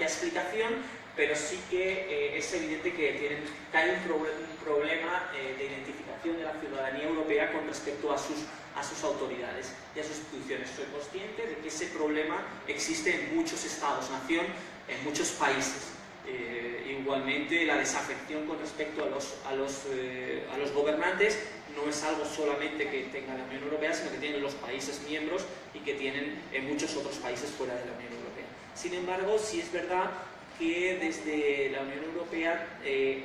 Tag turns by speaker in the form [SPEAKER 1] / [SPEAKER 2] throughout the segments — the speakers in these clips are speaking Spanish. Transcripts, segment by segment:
[SPEAKER 1] explicación, pero sí que es evidente que hay un problema de identificación de la ciudadanía europea con respecto a sus autoridades y a sus instituciones. Soy consciente de que ese problema existe en muchos estados-nación, en muchos países. Igualmente, la desafección con respecto a los gobernantes no es algo solamente que tenga la Unión Europea, sino que tienen los países miembros y que tienen en muchos otros países fuera de la Unión Europea. Sin embargo, sí es verdad que desde la Unión Europea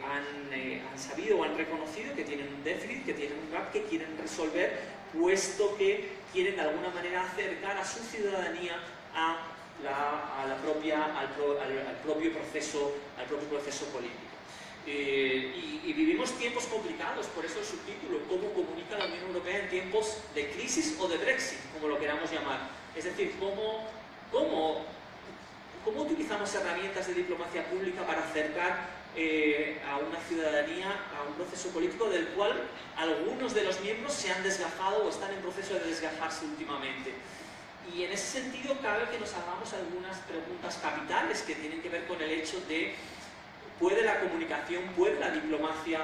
[SPEAKER 1] han sabido o han reconocido que tienen un déficit, que tienen un gap que quieren resolver, puesto que quieren de alguna manera acercar a su ciudadanía al propio proceso político. Y vivimos tiempos complicados, por eso el subtítulo, cómo comunica la Unión Europea en tiempos de crisis o de Brexit, como lo queramos llamar. Es decir, cómo utilizamos herramientas de diplomacia pública para acercar a una ciudadanía a un proceso político del cual algunos de los miembros se han desgajado o están en proceso de desgajarse últimamente. Y en ese sentido cabe que nos hagamos algunas preguntas capitales que tienen que ver con el hecho de ¿puede la comunicación, puede la diplomacia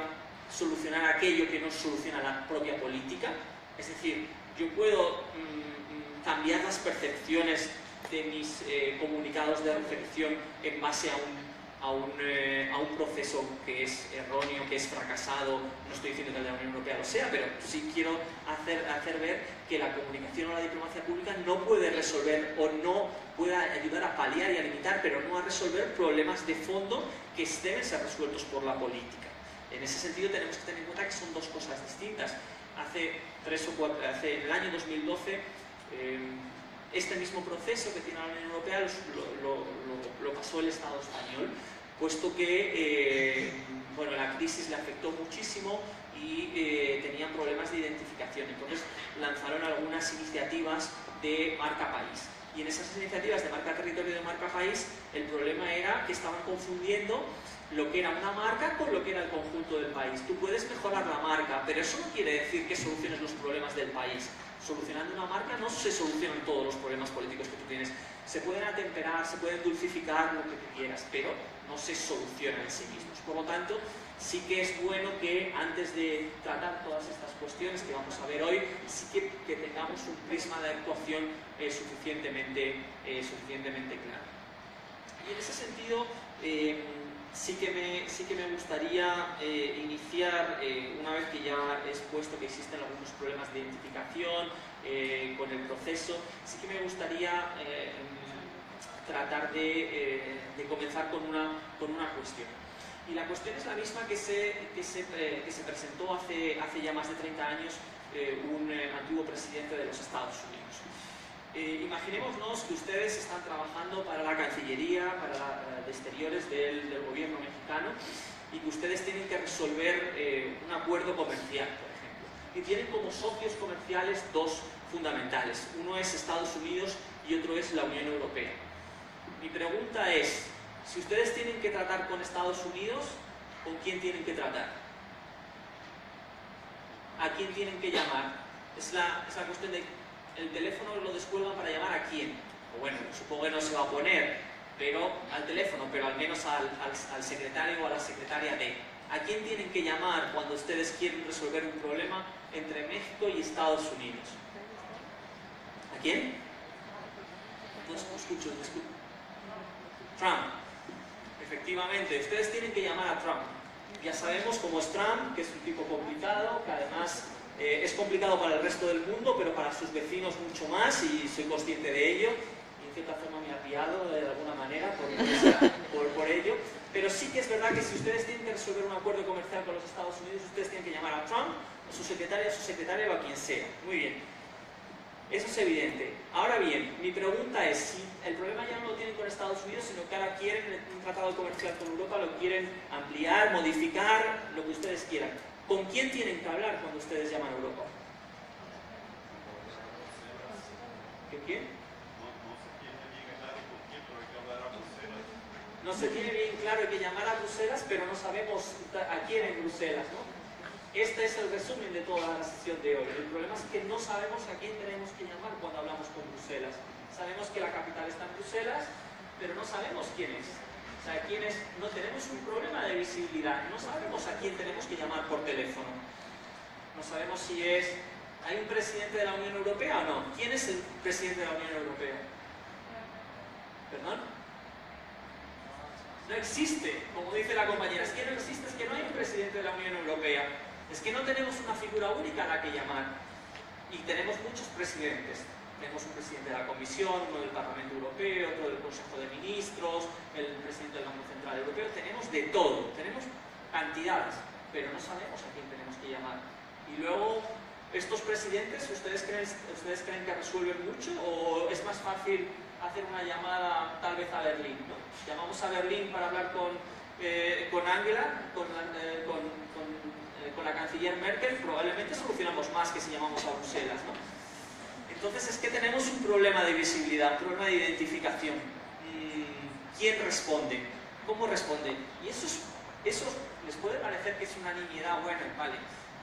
[SPEAKER 1] solucionar aquello que no soluciona la propia política? Es decir, yo puedo cambiar las percepciones de mis comunicados de recepción en base a un proceso que es erróneo, que es fracasado. No estoy diciendo que la Unión Europea lo sea, pero sí quiero hacer ver que la comunicación o la diplomacia pública no puede resolver o no puede ayudar a paliar y a limitar, pero no a resolver problemas de fondo que deben ser resueltos por la política. En ese sentido tenemos que tener en cuenta que son dos cosas distintas. En el año 2012, este mismo proceso que tiene la Unión Europea lo pasó el Estado español, puesto que la crisis le afectó muchísimo y tenían problemas de identificación. Entonces lanzaron algunas iniciativas de marca país. Y en esas iniciativas de marca territorio y de marca país, el problema era que estaban confundiendo lo que era una marca con lo que era el conjunto del país. Tú puedes mejorar la marca, pero eso no quiere decir que soluciones los problemas del país. Solucionando una marca no se solucionan todos los problemas políticos que tú tienes. Se pueden atemperar, se pueden dulcificar, lo que tú quieras, pero no se solucionan en sí mismos. Por lo tanto, sí que es bueno que antes de tratar todas estas cuestiones que vamos a ver hoy, sí que tengamos un prisma de actuación suficientemente claro. Y en ese sentido, sí que me gustaría iniciar, una vez que ya he expuesto que existen algunos problemas de identificación con el proceso, sí que me gustaría tratar de comenzar con una cuestión. Y la cuestión es la misma que se presentó hace ya más de 30 años un antiguo presidente de los Estados Unidos. Imaginémonos que ustedes están trabajando para la Cancillería, para de Exteriores del gobierno mexicano, y que ustedes tienen que resolver un acuerdo comercial, por ejemplo. Y tienen como socios comerciales dos fundamentales. Uno es Estados Unidos y otro es la Unión Europea. Mi pregunta es, si ustedes tienen que tratar con Estados Unidos, ¿con quién tienen que tratar? ¿A quién tienen que llamar? Es la cuestión de... ¿El teléfono lo descuelgan para llamar a quién? O bueno, supongo que no se va a poner al teléfono, pero al menos al secretario o a la secretaria de... ¿A quién tienen que llamar cuando ustedes quieren resolver un problema entre México y Estados Unidos? ¿A quién? No escucho. Trump. Efectivamente, ustedes tienen que llamar a Trump. Ya sabemos cómo es Trump, que es un tipo complicado, que además... es complicado para el resto del mundo, pero para sus vecinos mucho más, y soy consciente de ello, y en cierta forma me ha pillado de alguna manera por ello. Pero sí que es verdad que si ustedes tienen que resolver un acuerdo comercial con los Estados Unidos, ustedes tienen que llamar a Trump, a su secretaria o a quien sea. Muy bien. Eso es evidente. Ahora bien, mi pregunta es, si el problema ya no lo tienen con Estados Unidos, sino que ahora quieren un tratado comercial con Europa, lo quieren ampliar, modificar, lo que ustedes quieran. ¿Con quién tienen que hablar cuando ustedes llaman a Europa? ¿Con quién? No se tiene bien claro, hay que llamar a Bruselas, pero no sabemos a quién en Bruselas, ¿no? Este es el resumen de toda la sesión de hoy. El problema es que no sabemos a quién tenemos que llamar cuando hablamos con Bruselas. Sabemos que la capital está en Bruselas, pero no sabemos quién es. O sea, no tenemos un problema de visibilidad, no sabemos a quién tenemos que llamar por teléfono. No sabemos si ¿hay un presidente de la Unión Europea o no? ¿Quién es el presidente de la Unión Europea? ¿Perdón? No existe, como dice la compañera, es que no existe, es que no hay un presidente de la Unión Europea, es que no tenemos una figura única a la que llamar. Y tenemos muchos presidentes. Tenemos un presidente de la Comisión, uno del Parlamento Europeo, otro del Consejo de Ministros, el presidente del Banco Central Europeo. Tenemos de todo, tenemos cantidades, pero no sabemos a quién tenemos que llamar. Y luego, estos presidentes, ¿ustedes creen que resuelven mucho o es más fácil hacer una llamada tal vez a Berlín, ¿no? Llamamos a Berlín para hablar con Angela, con la canciller Merkel, probablemente solucionamos más que si llamamos a Bruselas, ¿no? Entonces es que tenemos un problema de visibilidad, un problema de identificación. ¿Quién responde? ¿Cómo responde? Y eso les puede parecer que es una nimiedad, bueno, vale,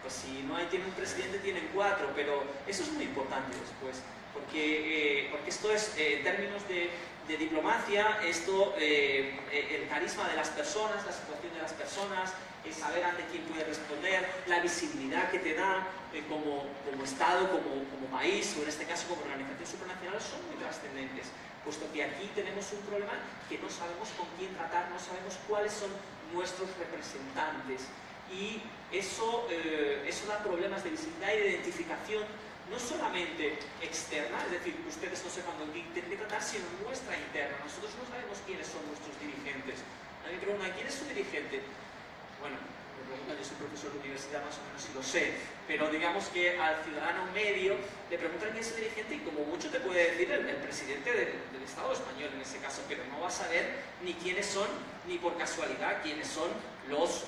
[SPEAKER 1] pues si no tiene un presidente tienen 4, pero eso es muy importante después, porque esto es, en términos de diplomacia, el carisma de las personas, la situación de las personas, saber ante quién puede responder, la visibilidad que te da como Estado, como país, o en este caso como organización supranacional, son muy trascendentes, puesto que aquí tenemos un problema que no sabemos con quién tratar, no sabemos cuáles son nuestros representantes, y eso da problemas de visibilidad y de identificación, no solamente externa, es decir, que ustedes no sepan con quién tienen que tratar, sino nuestra interna. Nosotros no sabemos quiénes son nuestros dirigentes. A mí me preguntan, ¿quién es su dirigente? Bueno, me preguntan, yo soy profesor de universidad, más o menos si lo sé, pero digamos que al ciudadano medio le preguntan quién es el dirigente y como mucho te puede decir el presidente del Estado español en ese caso, pero no va a saber ni quiénes son, ni por casualidad quiénes son los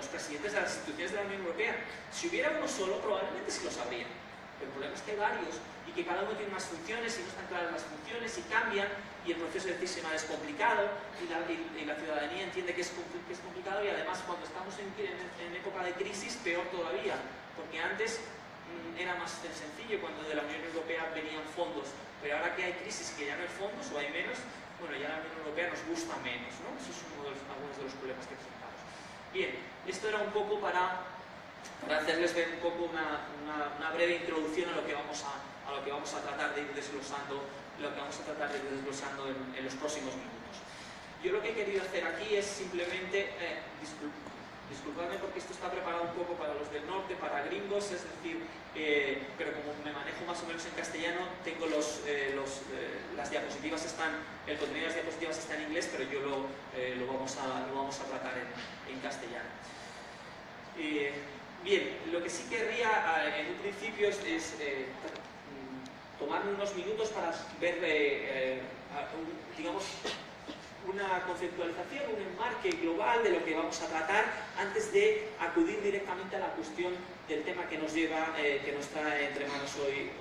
[SPEAKER 1] presidentes de las instituciones de la Unión Europea. Si hubiera uno solo, probablemente sí lo sabría. El problema es que hay varios y que cada uno tiene unas funciones y no están claras las funciones y cambian y el proceso decisional es complicado y la ciudadanía entiende que es complicado y además cuando estamos en época de crisis peor todavía, porque antes era más sencillo cuando de la Unión Europea venían fondos, pero ahora que hay crisis que ya no hay fondos o hay menos, bueno, ya la Unión Europea nos gusta menos, ¿no? Eso es algunos de los problemas que presentamos. Bien, esto era un poco para hacerles ver un poco una breve introducción a lo que vamos a tratar de ir desglosando, en los próximos minutos. Yo lo que he querido hacer aquí es simplemente, disculpadme porque esto está preparado un poco para los del norte, para gringos, es decir, pero como me manejo más o menos en castellano, tengo las diapositivas el contenido de las diapositivas está en inglés, pero yo lo vamos a tratar en castellano. Bien, lo que sí querría en un principio es tomarme unos minutos para ver, digamos, una conceptualización, un enmarque global de lo que vamos a tratar antes de acudir directamente a la cuestión del tema que nos trae entre manos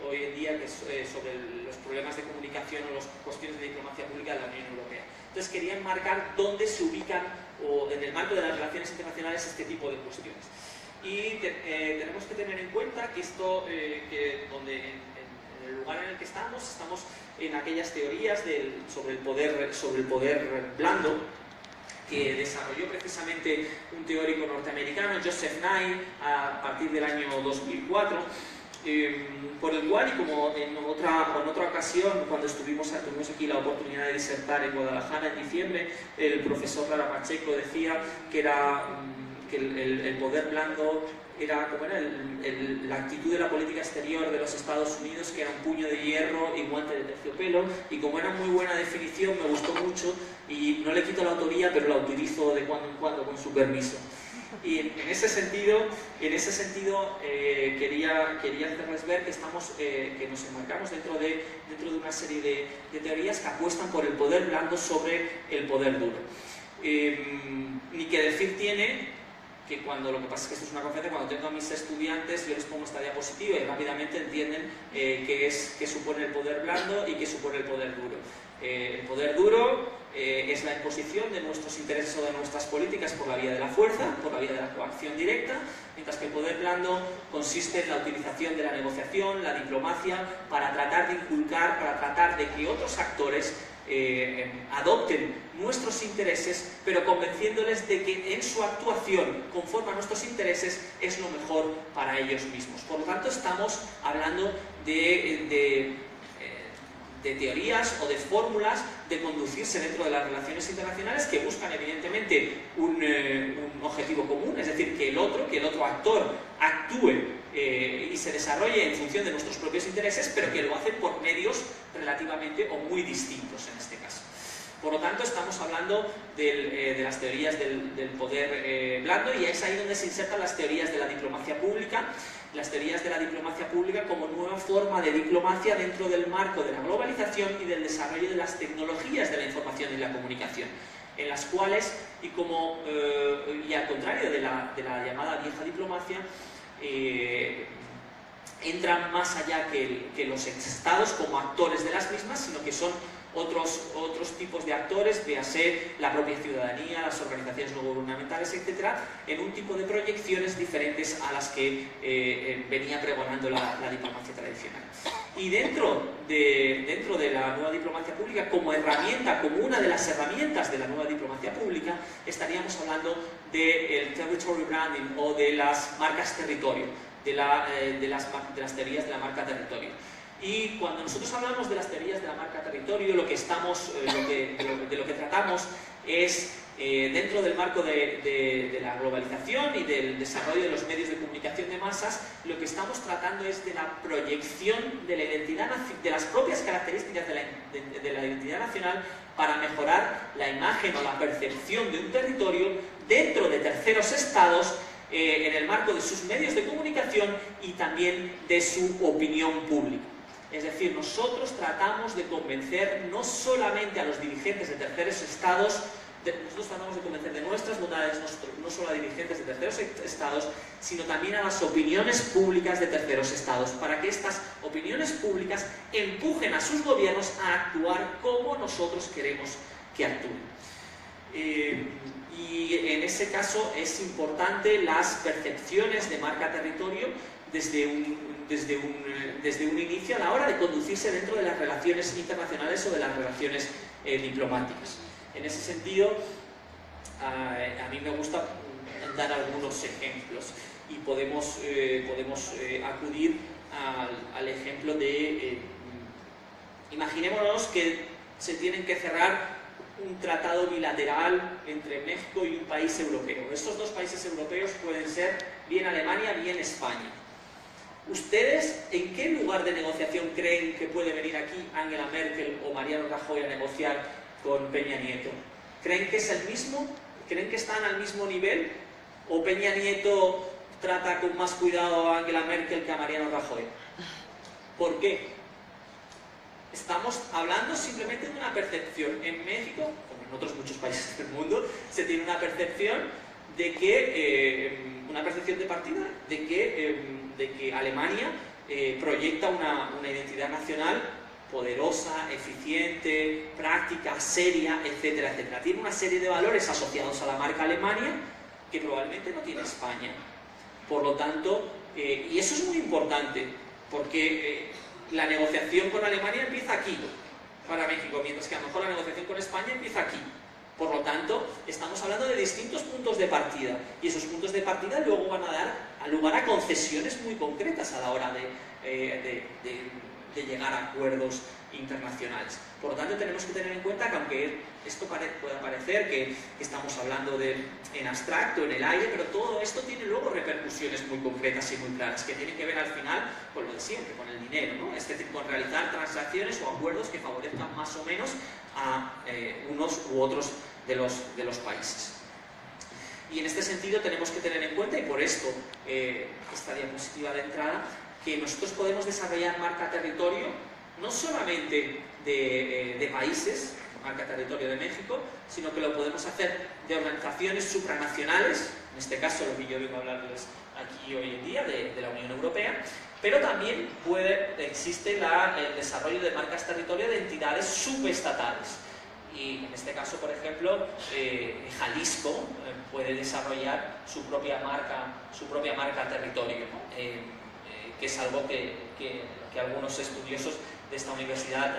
[SPEAKER 1] hoy en día, que es sobre los problemas de comunicación o las cuestiones de diplomacia pública de la Unión Europea. Entonces quería enmarcar dónde se ubican, o en el marco de las relaciones internacionales, este tipo de cuestiones. Y tenemos que tener en cuenta que en el lugar en el que estamos en aquellas teorías sobre el poder blando, que desarrolló precisamente un teórico norteamericano, Joseph Nye, a partir del año 2004, por el cual, y como en otra ocasión, cuando tuvimos aquí la oportunidad de disertar en Guadalajara en diciembre, el profesor Lara Pacheco decía que el poder blando era la actitud de la política exterior de los Estados Unidos, que era un puño de hierro y guante de terciopelo, y como era muy buena definición me gustó mucho y no le quito la autoría, pero la utilizo de cuando en cuando con su permiso. Y en ese sentido quería hacerles ver que nos enmarcamos dentro de una serie de teorías que apuestan por el poder blando sobre el poder duro. Ni que decir tiene que lo que pasa es que esto es una conferencia, cuando tengo a mis estudiantes yo les pongo esta diapositiva y rápidamente entienden qué supone el poder blando y qué supone el poder duro. El poder duro es la imposición de nuestros intereses o de nuestras políticas por la vía de la fuerza, por la vía de la coacción directa, mientras que el poder blando consiste en la utilización de la negociación, la diplomacia, para tratar de inculcar, para tratar de que otros actores adopten nuestros intereses, pero convenciéndoles de que en su actuación conforme a nuestros intereses es lo mejor para ellos mismos. Por lo tanto, estamos hablando de teorías o de fórmulas de conducirse dentro de las relaciones internacionales que buscan evidentemente un objetivo común, es decir, que el otro actor actúe y se desarrolle en función de nuestros propios intereses, pero que lo hacen por medios relativamente o muy distintos en este caso. Por lo tanto, estamos hablando de las teorías del poder blando, y es ahí donde se insertan las teorías de la diplomacia pública, como nueva forma de diplomacia dentro del marco de la globalización y del desarrollo de las tecnologías de la información y la comunicación, en las cuales, y al contrario de la llamada vieja diplomacia, entran más allá que los estados como actores de las mismas, sino que son otros tipos de actores, véase la propia ciudadanía, las organizaciones no gubernamentales, etcétera, en un tipo de proyecciones diferentes a las que venía pregonando la diplomacia tradicional. Y dentro de la nueva diplomacia pública, como herramienta, como una de las herramientas de la nueva diplomacia pública, estaríamos hablando del territory branding o de las marcas territorio, de las teorías de la marca territorio. Y cuando nosotros hablamos de las teorías de la marca territorio, de lo que tratamos es, dentro del marco de la globalización y del desarrollo de los medios de comunicación de masas, lo que estamos tratando es de la proyección de la identidad, de las propias características de la identidad nacional para mejorar la imagen o la percepción de un territorio dentro de terceros estados, en el marco de sus medios de comunicación y también de su opinión pública. Es decir, nosotros tratamos de convencer no solamente a los dirigentes de terceros estados, nosotros tratamos de convencer de nuestras bondades, no solo a dirigentes de terceros estados, sino también a las opiniones públicas de terceros estados, para que estas opiniones públicas empujen a sus gobiernos a actuar como nosotros queremos que actúen. Y en ese caso es importante las percepciones de marca territorio desde un inicio a la hora de conducirse dentro de las relaciones internacionales o de las relaciones diplomáticas. En ese sentido, a mí me gusta dar algunos ejemplos, y podemos acudir al ejemplo de, imaginémonos que se tienen que cerrar un tratado bilateral entre México y un país europeo. Estos dos países europeos pueden ser bien Alemania, bien España. ¿Ustedes en qué lugar de negociación creen que puede venir aquí Angela Merkel o Mariano Rajoy a negociar con Peña Nieto? ¿Creen que es el mismo? ¿Creen que están al mismo nivel? ¿O Peña Nieto trata con más cuidado a Angela Merkel que a Mariano Rajoy? ¿Por qué? Estamos hablando simplemente de una percepción. En México, como en otros muchos países del mundo, se tiene una percepción de que, una percepción de partida, de que Alemania proyecta una identidad nacional poderosa, eficiente, práctica, seria, etcétera, etcétera. Tiene una serie de valores asociados a la marca Alemania que probablemente no tiene España. Por lo tanto, y eso es muy importante, porque la negociación con Alemania empieza aquí, para México, mientras que a lo mejor la negociación con España empieza aquí. Por lo tanto, estamos hablando de distintos puntos de partida, y esos puntos de partida luego van a dar lugar a concesiones muy concretas a la hora de llegar a acuerdos internacionales. Por lo tanto, tenemos que tener en cuenta que, aunque esto pueda parecer que estamos hablando en abstracto, en el aire, pero todo esto tiene luego repercusiones muy concretas y muy claras, que tienen que ver al final con lo de siempre, con el dinero, ¿no? Es decir, con realizar transacciones o acuerdos que favorezcan más o menos a unos u otros de los países. Y en este sentido tenemos que tener en cuenta, y por esto esta diapositiva de entrada, que nosotros podemos desarrollar marca territorio no solamente de países, marca territorio de México, sino que lo podemos hacer de organizaciones supranacionales, en este caso lo que yo vengo a hablarles aquí hoy en día, de la Unión Europea, pero también existe el desarrollo de marcas territorio de entidades subestatales. Y en este caso, por ejemplo, Jalisco puede desarrollar su propia marca territorio, que es algo que algunos estudiosos esta universidad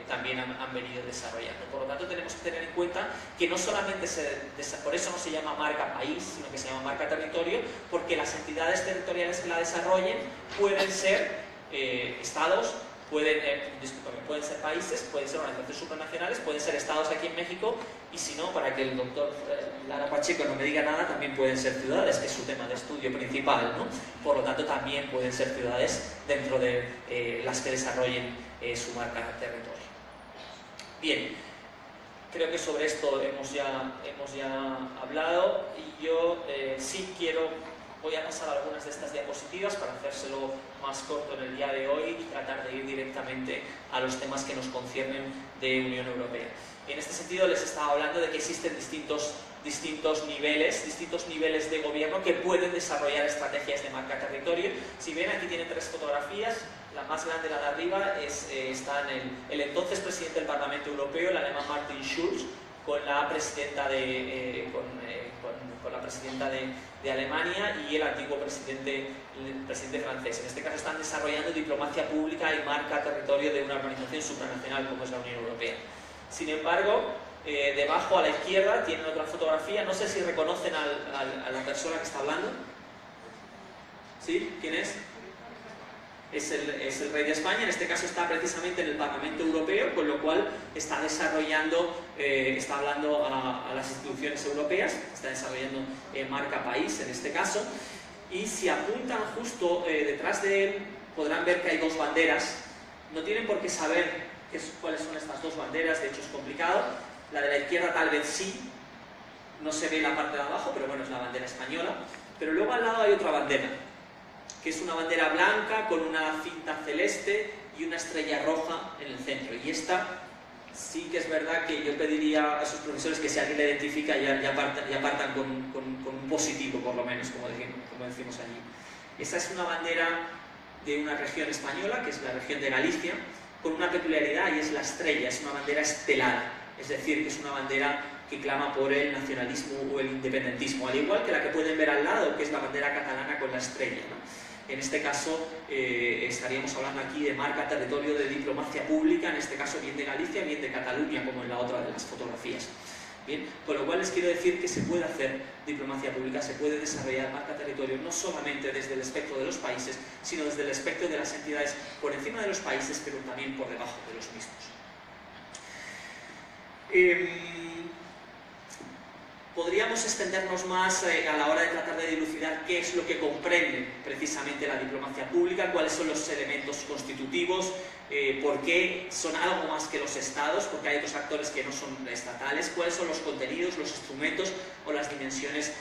[SPEAKER 1] también han venido desarrollando. Por lo tanto, tenemos que tener en cuenta que no solamente por eso no se llama marca país, sino que se llama marca territorio, porque las entidades territoriales que la desarrollen pueden ser estados, pueden ser países, pueden ser organizaciones supranacionales, pueden ser estados aquí en México, y si no, para que el doctor Lara Pacheco no me diga nada, también pueden ser ciudades, que es su tema de estudio principal, ¿no? Por lo tanto, también pueden ser ciudades dentro de las que desarrollen su marca territorio. Bien, creo que sobre esto hemos ya hablado, y yo sí voy a pasar algunas de estas diapositivas para hacérselo más corto en el día de hoy y tratar de ir directamente a los temas que nos conciernen de Unión Europea. En este sentido, les estaba hablando de que existen distintos niveles de gobierno que pueden desarrollar estrategias de marca territorio. Si ven, aquí tienen 3 fotografías. La más grande, la de arriba, está en el entonces presidente del Parlamento Europeo, el alemán Martin Schulz, con la presidenta de Alemania y el antiguo presidente francés. En este caso están desarrollando diplomacia pública y marca territorio de una organización supranacional como es la Unión Europea. Sin embargo, debajo a la izquierda tienen otra fotografía. No sé si reconocen a la persona que está hablando. ¿Sí? ¿Quién es? Es el rey de España. En este caso está precisamente en el Parlamento Europeo, con lo cual está hablando a las instituciones europeas, está desarrollando marca país en este caso, y si apuntan justo detrás de él podrán ver que hay 2 banderas. No tienen por qué saber cuáles son estas 2 banderas, de hecho es complicado. La de la izquierda tal vez sí, no se ve la parte de abajo, pero bueno, es la bandera española. Pero luego al lado hay otra bandera, que es una bandera blanca con una cinta celeste y una estrella roja en el centro. Y esta sí que es verdad que yo pediría a sus profesores que si alguien la identifica ya partan con un positivo, por lo menos, como decimos allí. Esa es una bandera de una región española, que es la región de Galicia, con una peculiaridad, y es la estrella, es una bandera estelada, es decir, que es una bandera que clama por el nacionalismo o el independentismo, al igual que la que pueden ver al lado, que es la bandera catalana con la estrella, ¿no? En este caso estaríamos hablando aquí de marca territorio, de diplomacia pública, en este caso bien de Galicia, bien de Cataluña, como en la otra de las fotografías. Bien, con lo cual les quiero decir que se puede hacer diplomacia pública, se puede desarrollar marca territorio no solamente desde el espectro de los países, sino desde el espectro de las entidades por encima de los países, pero también por debajo de los mismos. Podríamos extendernos más a la hora de tratar de dilucidar qué es lo que comprende precisamente la diplomacia pública, cuáles son los elementos constitutivos, por qué son algo más que los estados, porque hay otros actores que no son estatales, cuáles son los contenidos, los instrumentos o las dimensiones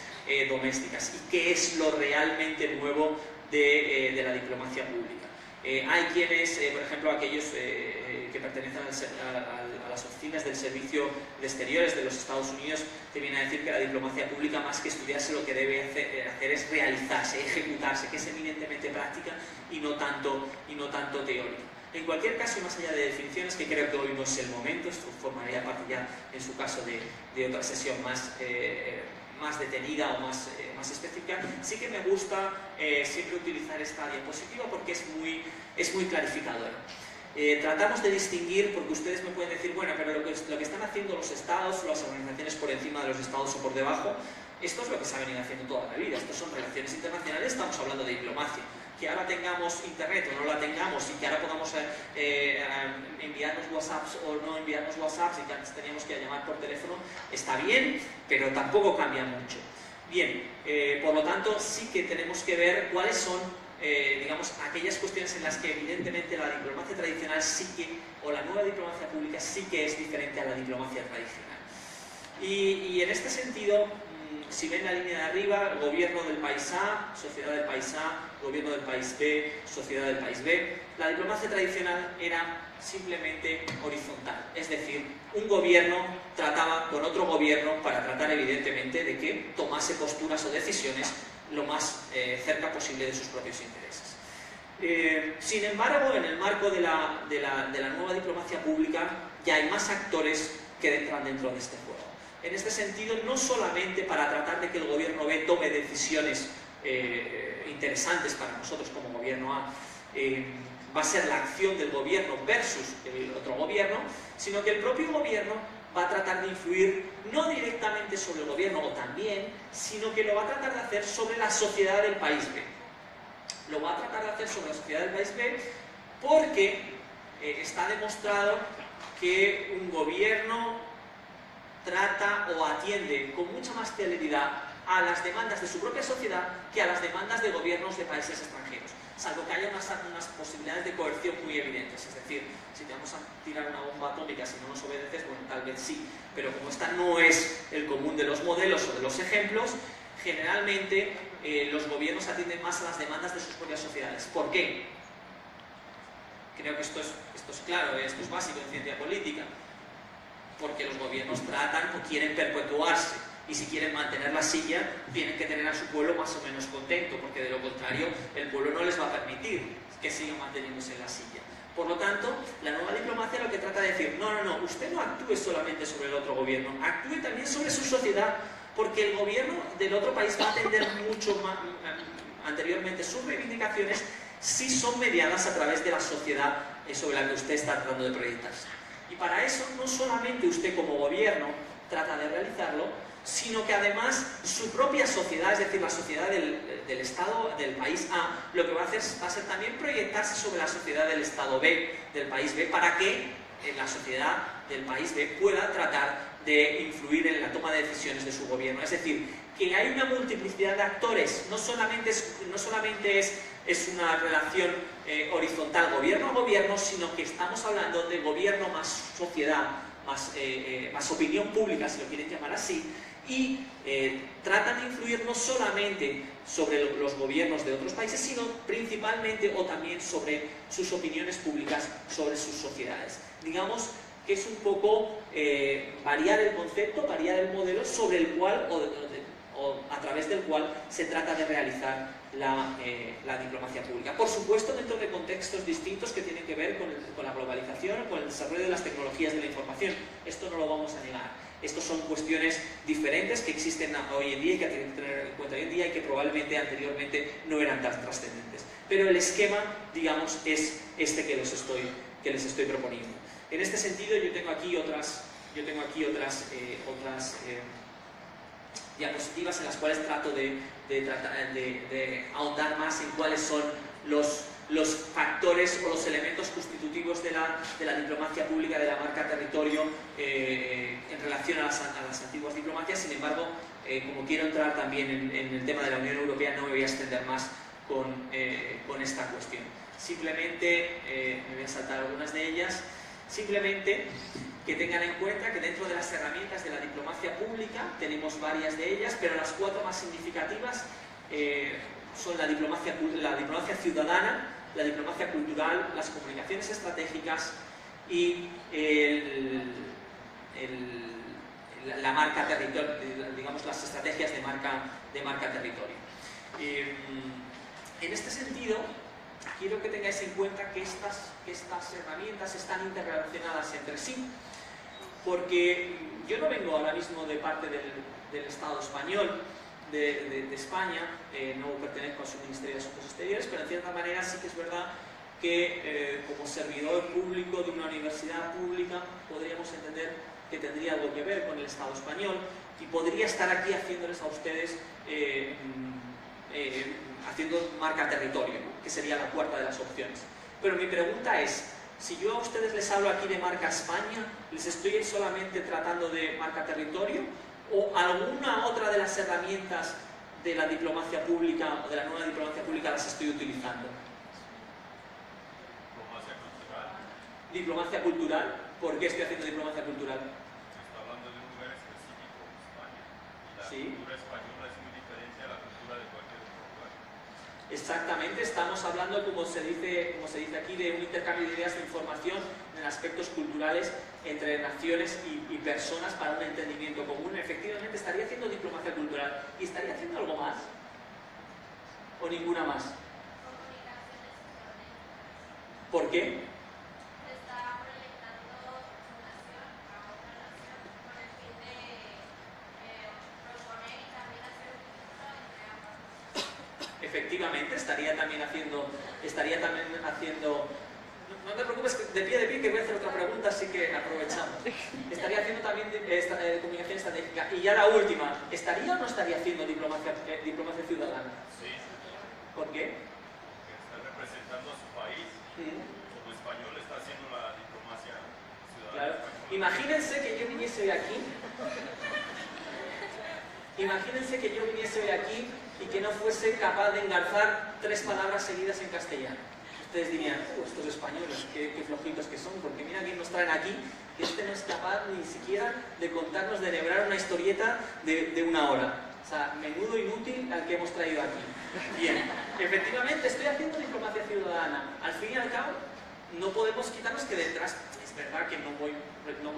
[SPEAKER 1] domésticas, y qué es lo realmente nuevo de la diplomacia pública. Hay quienes, por ejemplo, aquellos que pertenecen a las oficinas del Servicio de Exteriores de los Estados Unidos, te vienen a decir que la diplomacia pública, más que estudiarse, lo que debe hacer es realizarse, ejecutarse, que es eminentemente práctica y no tanto teórica. En cualquier caso, más allá de definiciones, que creo que hoy no es el momento, esto formaría parte ya, en su caso, de otra sesión más detenida o más específica, sí que me gusta siempre utilizar esta diapositiva porque es muy clarificadora. Tratamos de distinguir, porque ustedes me pueden decir, bueno, pero lo que están haciendo los estados o las organizaciones por encima de los estados o por debajo, esto es lo que se ha venido haciendo toda la vida, esto son relaciones internacionales, estamos hablando de diplomacia. Que ahora tengamos internet o no la tengamos, y que ahora podamos enviarnos WhatsApps o no enviarnos WhatsApps, y que antes teníamos que llamar por teléfono, está bien, pero tampoco cambia mucho. Bien, por lo tanto sí que tenemos que ver cuáles son digamos, aquellas cuestiones en las que evidentemente la diplomacia tradicional sí que, o la nueva diplomacia pública sí que es diferente a la diplomacia tradicional. Y en este sentido, si ven la línea de arriba, gobierno del país A, sociedad del país A, gobierno del país B, sociedad del país B, la diplomacia tradicional era simplemente horizontal, es decir, un gobierno trataba con otro gobierno para tratar evidentemente de que tomase posturas o decisiones lo más cerca posible de sus propios intereses. Sin embargo, en el marco de la nueva diplomacia pública ya hay más actores que entran dentro de este juego. En este sentido, no solamente para tratar de que el gobierno B tome decisiones interesantes para nosotros como gobierno A, va a ser la acción del gobierno versus el otro gobierno, sino que el propio gobierno va a tratar de influir no directamente sobre el gobierno, o también, sino que lo va a tratar de hacer sobre la sociedad del país B. Lo va a tratar de hacer sobre la sociedad del país B porque está demostrado que un gobierno trata o atiende con mucha más celeridad a las demandas de su propia sociedad que a las demandas de gobiernos de países extranjeros, salvo que haya unas posibilidades de coerción muy evidentes. Es decir, si te vamos a tirar una bomba atómica si no nos obedeces, bueno, tal vez sí, pero como esta no es el común de los modelos o de los ejemplos, generalmente los gobiernos atienden más a las demandas de sus propias sociedades. ¿Por qué? Creo que esto es claro, esto es básico en ciencia política, porque los gobiernos tratan o quieren perpetuarse, y si quieren mantener la silla, tienen que tener a su pueblo más o menos contento, porque de lo contrario el pueblo no les va a permitir que sigan manteniéndose en la silla. Por lo tanto, la nueva diplomacia lo que trata de decir, no, usted no actúe solamente sobre el otro gobierno, actúe también sobre su sociedad, porque el gobierno del otro país va a atender mucho más anteriormente sus reivindicaciones si son mediadas a través de la sociedad sobre la que usted está tratando de proyectarse. Y para eso, no solamente usted como gobierno trata de realizarlo, sino que además su propia sociedad, es decir, la sociedad del Estado del país A, lo que va a hacer va a ser también proyectarse sobre la sociedad del Estado B, del país B, para que la sociedad del país B pueda tratar de influir en la toma de decisiones de su gobierno. Es decir, que hay una multiplicidad de actores, no solamente es una relación horizontal gobierno a gobierno, sino que estamos hablando de gobierno más sociedad, más opinión pública, si lo quieren llamar así, y tratan de influir no solamente sobre los gobiernos de otros países, sino principalmente o también sobre sus opiniones públicas, sobre sus sociedades. Digamos que es un poco variar el concepto, variar el modelo sobre el cual o a través del cual se trata de realizar la diplomacia pública. Por supuesto, dentro de contextos distintos que tienen que ver con la globalización, con el desarrollo de las tecnologías de la información. Esto no lo vamos a negar. Estos son cuestiones diferentes que existen hoy en día y que tienen que tener en cuenta hoy en día y que probablemente anteriormente no eran tan trascendentes. Pero el esquema, digamos, es este que les estoy proponiendo. En este sentido, yo tengo aquí otras diapositivas en las cuales trato de ahondar más en cuáles son los factores o los elementos constitutivos de la diplomacia pública, de la marca territorio en relación a las antiguas diplomacias. Sin embargo, como quiero entrar también en el tema de la Unión Europea, no me voy a extender más con esta cuestión. Simplemente, me voy a saltar algunas de ellas, simplemente que tengan en cuenta que dentro de las herramientas de la diplomacia pública tenemos varias de ellas, pero las cuatro más significativas son la diplomacia ciudadana, la diplomacia cultural, las comunicaciones estratégicas y la marca territorio, digamos las estrategias de marca territorio. En este sentido, quiero que tengáis en cuenta que estas herramientas están interrelacionadas entre sí, porque yo no vengo ahora mismo de parte del Estado español, de España, no pertenezco a su Ministerio de Asuntos Exteriores, pero en cierta manera sí que es verdad que como servidor público de una universidad pública podríamos entender que tendría algo que ver con el Estado español y podría estar aquí haciéndoles a ustedes haciendo marca territorio, ¿no? Que sería la cuarta de las opciones. Pero mi pregunta es, si yo a ustedes les hablo aquí de marca España, ¿les estoy solamente tratando de marca territorio? ¿O alguna otra de las herramientas de la diplomacia pública o de la nueva diplomacia pública las estoy utilizando?
[SPEAKER 2] Diplomacia cultural.
[SPEAKER 1] Diplomacia cultural. ¿Por qué estoy haciendo diplomacia cultural?
[SPEAKER 2] Está hablando de un lugar específico, España. Y la
[SPEAKER 1] Sí.
[SPEAKER 2] cultura española es muy diferente a la cultura de cualquier otro lugar.
[SPEAKER 1] Exactamente, estamos hablando, como se dice aquí, de un intercambio de ideas de información en aspectos culturales entre naciones y personas para un entendimiento común. Efectivamente, estaría haciendo diplomacia cultural. ¿Y estaría haciendo algo más? ¿O ninguna más? ¿Por qué? efectivamente, estaría también haciendo... No te preocupes, de pie, que voy a hacer otra pregunta, así que aprovechamos. Estaría haciendo también comunicación estratégica. Y ya la última, ¿estaría o no estaría haciendo diplomacia ciudadana?
[SPEAKER 2] Sí.
[SPEAKER 1] ¿Por qué?
[SPEAKER 2] Porque está representando a su país. Como español está haciendo la diplomacia ciudadana.
[SPEAKER 1] Claro.
[SPEAKER 2] Española.
[SPEAKER 1] Imagínense que yo viniese de aquí. Imagínense que yo viniese de aquí y que no fuese capaz de engarzar 3 palabras seguidas en castellano. Ustedes dirían, estos españoles, qué flojitos que son, porque mira quién nos traen aquí, que este no es capaz ni siquiera de contarnos, de enhebrar una historieta de 1 hora. O sea, menudo inútil al que hemos traído aquí. Bien, efectivamente estoy haciendo diplomacia ciudadana. Al fin y al cabo, no podemos quitarnos que detrás, es verdad que no voy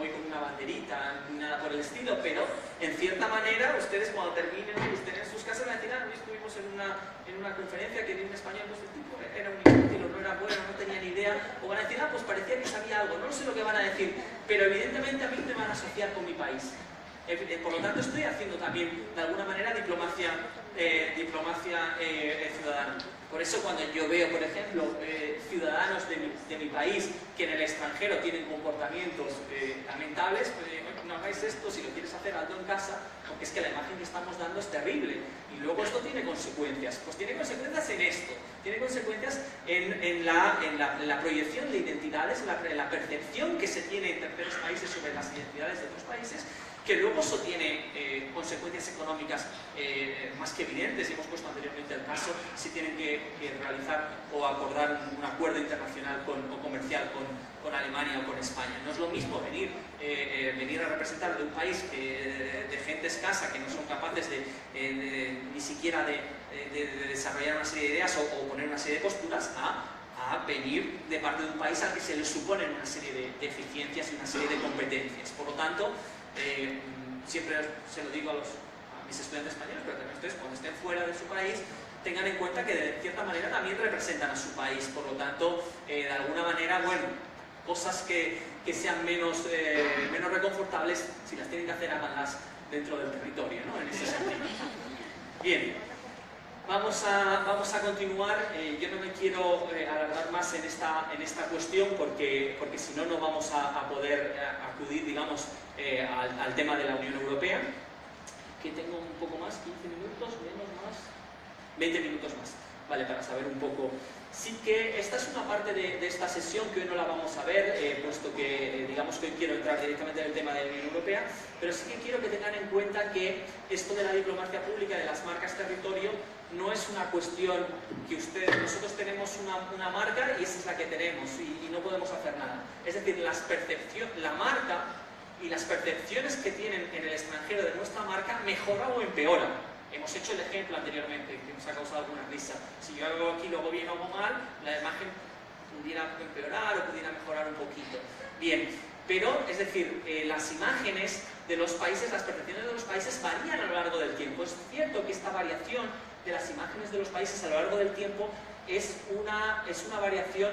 [SPEAKER 1] con una banderita ni nada por el estilo, pero en cierta manera ustedes cuando terminen y estén en sus casas van a decir, hoy estuvimos en una conferencia que dio un español, pues el tipo era un inútil o no era bueno, no tenía ni idea, o van a decir, pues parecía que sabía algo, no sé lo que van a decir, pero evidentemente a mí me van a asociar con mi país. Por lo tanto estoy haciendo también de alguna manera diplomacia ciudadana. Por eso cuando yo veo, por ejemplo, ciudadanos de mi país que en el extranjero tienen comportamientos lamentables, pues no hagáis esto, si lo quieres hacer, hazlo en casa, porque es que la imagen que estamos dando es terrible. Y luego esto tiene consecuencias. Pues tiene consecuencias en esto, tiene consecuencias en la proyección de identidades, en la percepción que se tiene en terceros países sobre las identidades de otros países, que luego eso tiene consecuencias económicas más que evidentes, y hemos puesto anteriormente el caso, si tienen que realizar o acordar un acuerdo internacional o comercial con Alemania o con España. No es lo mismo venir a representar de un país de gente escasa que no son capaces ni siquiera de desarrollar una serie de ideas o poner una serie de posturas a venir de parte de un país al que se le suponen una serie de deficiencias y una serie de competencias. Por lo tanto, siempre se lo digo a mis estudiantes españoles, pero también ustedes cuando estén fuera de su país tengan en cuenta que de cierta manera también representan a su país. Por lo tanto, de alguna manera, bueno, cosas que sean menos reconfortables, si las tienen que hacer, háganlas dentro del territorio, ¿no? En ese sentido. Bien, vamos a continuar. Yo no me quiero alargar más en esta cuestión porque si no, no vamos a poder acudir, digamos, al tema de la Unión Europea. Que tengo un poco más, 15 minutos, menos más, 20 minutos más, vale, para saber un poco. Sí que esta es una parte de esta sesión que hoy no la vamos a ver, puesto que digamos que hoy quiero entrar directamente en el tema de la Unión Europea, pero sí que quiero que tengan en cuenta que esto de la diplomacia pública, de las marcas territorio, no es una cuestión que nosotros tenemos una marca y esa es la que tenemos y no podemos hacer nada. Es decir, la marca y las percepciones que tienen en el extranjero de nuestra marca mejora o empeora. Hemos hecho el ejemplo anteriormente, que nos ha causado alguna risa. Si yo hago aquí, lo hago bien o hago mal, la imagen pudiera empeorar o pudiera mejorar un poquito. Bien, pero, es decir, las imágenes de los países, las percepciones de los países varían a lo largo del tiempo. Es cierto que esta variación de las imágenes de los países a lo largo del tiempo es una variación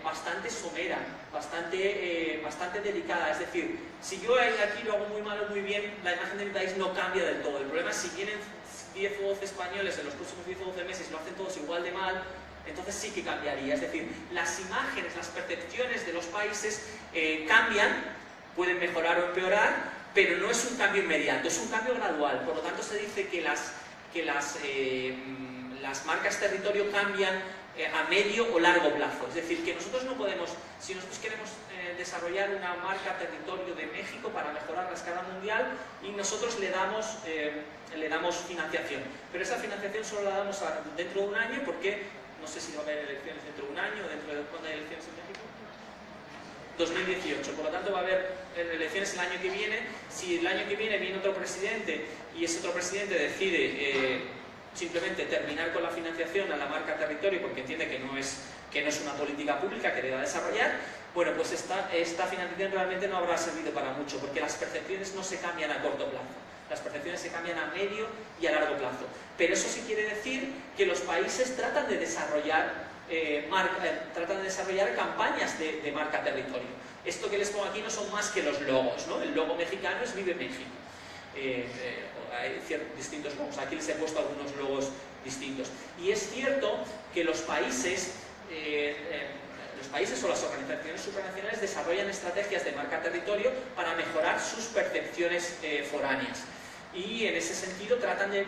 [SPEAKER 1] bastante somera, bastante delicada. Es decir, si yo aquí lo hago muy mal o muy bien, la imagen de mi país no cambia del todo. El problema es si vienen 10 o 12 españoles en los próximos 10 o 12 meses y lo hacen todos igual de mal, entonces sí que cambiaría. Es decir, las imágenes, las percepciones de los países cambian, pueden mejorar o empeorar, pero no es un cambio inmediato, es un cambio gradual. Por lo tanto, se dice que las marcas territorio cambian a medio o largo plazo. Es decir, que nosotros no podemos, si nosotros queremos desarrollar una marca territorio de México para mejorar la escala mundial, y nosotros le damos financiación, pero esa financiación solo la damos dentro de un año, porque no sé si va a haber elecciones dentro de un año, ¿cuándo hay elecciones en México? 2018, por lo tanto va a haber elecciones el año que viene. Si el año que viene otro presidente y ese otro presidente decide simplemente terminar con la financiación a la marca territorio porque entiende que no es una política pública que deba desarrollar, bueno, pues esta financiación realmente no habrá servido para mucho, porque las percepciones no se cambian a corto plazo, las percepciones se cambian a medio y a largo plazo. Pero eso sí quiere decir que los países tratan de desarrollar campañas de marca territorio. Esto que les pongo aquí no son más que los logos, ¿no? El logo mexicano es Vive México. hay distintos logos. Aquí les he puesto algunos logos distintos. Y es cierto que los países o las organizaciones supranacionales desarrollan estrategias de marca territorio para mejorar sus percepciones foráneas. Y en ese sentido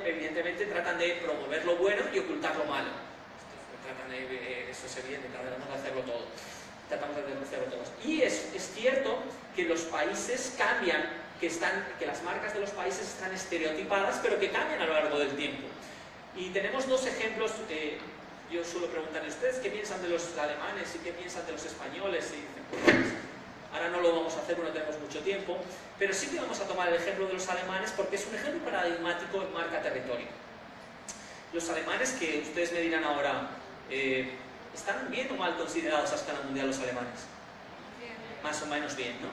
[SPEAKER 1] evidentemente tratan de promover lo bueno y ocultar lo malo. Eso es evidente, tratamos de hacerlo todo. Y es cierto que los países cambian, que las marcas de los países están estereotipadas, pero que cambian a lo largo del tiempo. Y tenemos dos ejemplos. Yo suelo preguntarle a ustedes qué piensan de los alemanes y qué piensan de los españoles. Y dicen, ahora no lo vamos a hacer porque no tenemos mucho tiempo, pero sí que vamos a tomar el ejemplo de los alemanes porque es un ejemplo paradigmático en marca territorio. Los alemanes, que ustedes me dirán ahora, ¿están bien o mal considerados a escala mundial los alemanes? Bien. Más o menos bien, ¿no?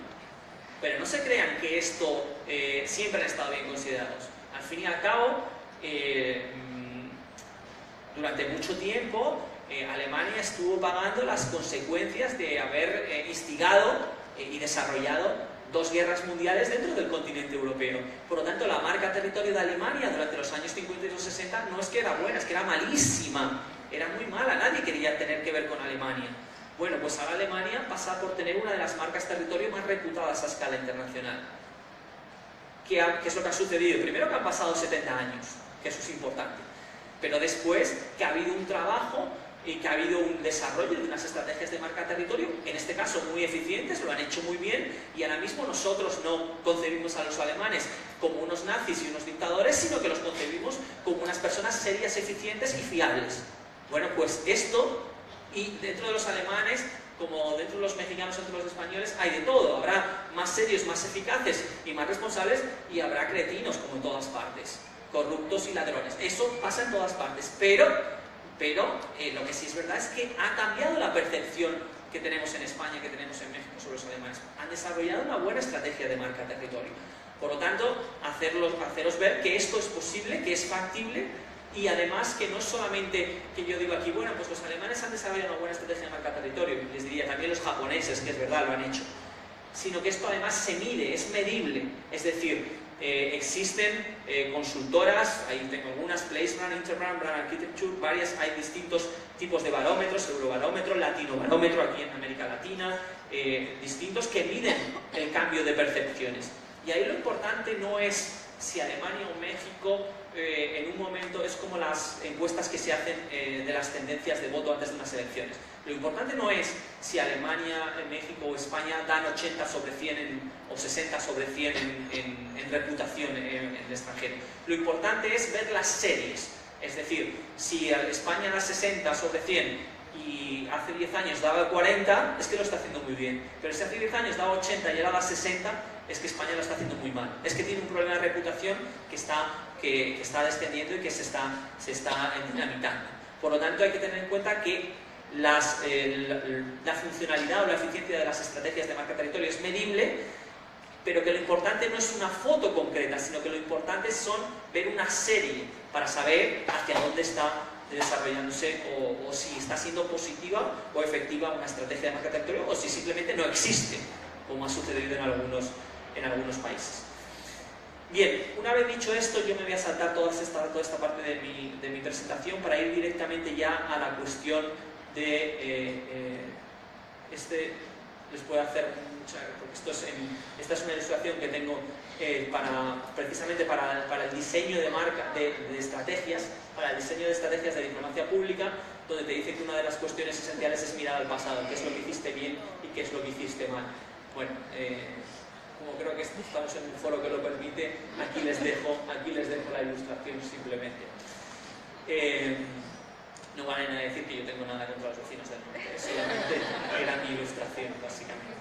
[SPEAKER 1] Pero no se crean que esto siempre han estado bien considerados. Al fin y al cabo, durante mucho tiempo, Alemania estuvo pagando las consecuencias de haber instigado y desarrollado dos guerras mundiales dentro del continente europeo. Por lo tanto, la marca territorio de Alemania durante los años 50 y los 60 no es que era buena, es que era malísima. Era muy mala, nadie quería tener que ver con Alemania. Bueno, pues ahora Alemania pasa por tener una de las marcas territorio más reputadas a escala internacional. ¿Qué es lo que ha sucedido? Primero que han pasado 70 años, que eso es importante. Pero después que ha habido un trabajo y que ha habido un desarrollo de unas estrategias de marca territorio, en este caso muy eficientes, lo han hecho muy bien, y ahora mismo nosotros no concebimos a los alemanes como unos nazis y unos dictadores, sino que los concebimos como unas personas serias, eficientes y fiables. Bueno, pues esto, y dentro de los alemanes, como dentro de los mexicanos, dentro de los españoles, hay de todo. Habrá más serios, más eficaces y más responsables, y habrá cretinos, como en todas partes, corruptos y ladrones. Eso pasa en todas partes, pero lo que sí es verdad es que ha cambiado la percepción que tenemos en España, que tenemos en México sobre los alemanes. Han desarrollado una buena estrategia de marca territorio. Por lo tanto, haceros ver que esto es posible, que es factible, y además que no es solamente que yo digo aquí, bueno, pues los alemanes han desarrollado una buena estrategia de marca territorio, les diría también los japoneses, que es verdad, lo han hecho, sino que esto además se mide, es medible, es decir, existen consultoras, ahí tengo algunas, PlaceRun, Interbrand, Brand Architecture, varias, hay distintos tipos de barómetros, Eurobarómetro, Latinobarómetro aquí en América Latina, distintos que miden el cambio de percepciones. Y ahí lo importante no es si Alemania o México en un momento, es como las encuestas que se hacen de las tendencias de voto antes de unas elecciones. Lo importante no es si Alemania, México o España dan 80 sobre 100 o 60 sobre 100 en reputación en el extranjero. Lo importante es ver las series. Es decir, si España da 60 sobre 100 y hace 10 años daba 40, es que lo está haciendo muy bien. Pero si hace 10 años daba 80 y ahora da 60, es que España lo está haciendo muy mal. Es que tiene un problema de reputación que está descendiendo y que se está dinamitando. Por lo tanto, hay que tener en cuenta que la funcionalidad o la eficiencia de las estrategias de marca territorio es medible, pero que lo importante no es una foto concreta, sino que lo importante son ver una serie para saber hacia dónde está desarrollándose o si está siendo positiva o efectiva una estrategia de marca territorio o si simplemente no existe, como ha sucedido en algunos países. Bien, una vez dicho esto, yo me voy a saltar toda esta parte de mi presentación para ir directamente ya a la cuestión de les puedo hacer porque esta es una ilustración que tengo precisamente para el diseño de marca de estrategias, para el diseño de estrategias de diplomacia pública, donde te dice que una de las cuestiones esenciales es mirar al pasado, qué es lo que hiciste bien y qué es lo que hiciste mal. Bueno, como creo que estamos en un foro que lo permite, aquí les dejo la ilustración simplemente. No van a decir que yo tengo nada contra los vecinos del norte, solamente era mi ilustración, básicamente.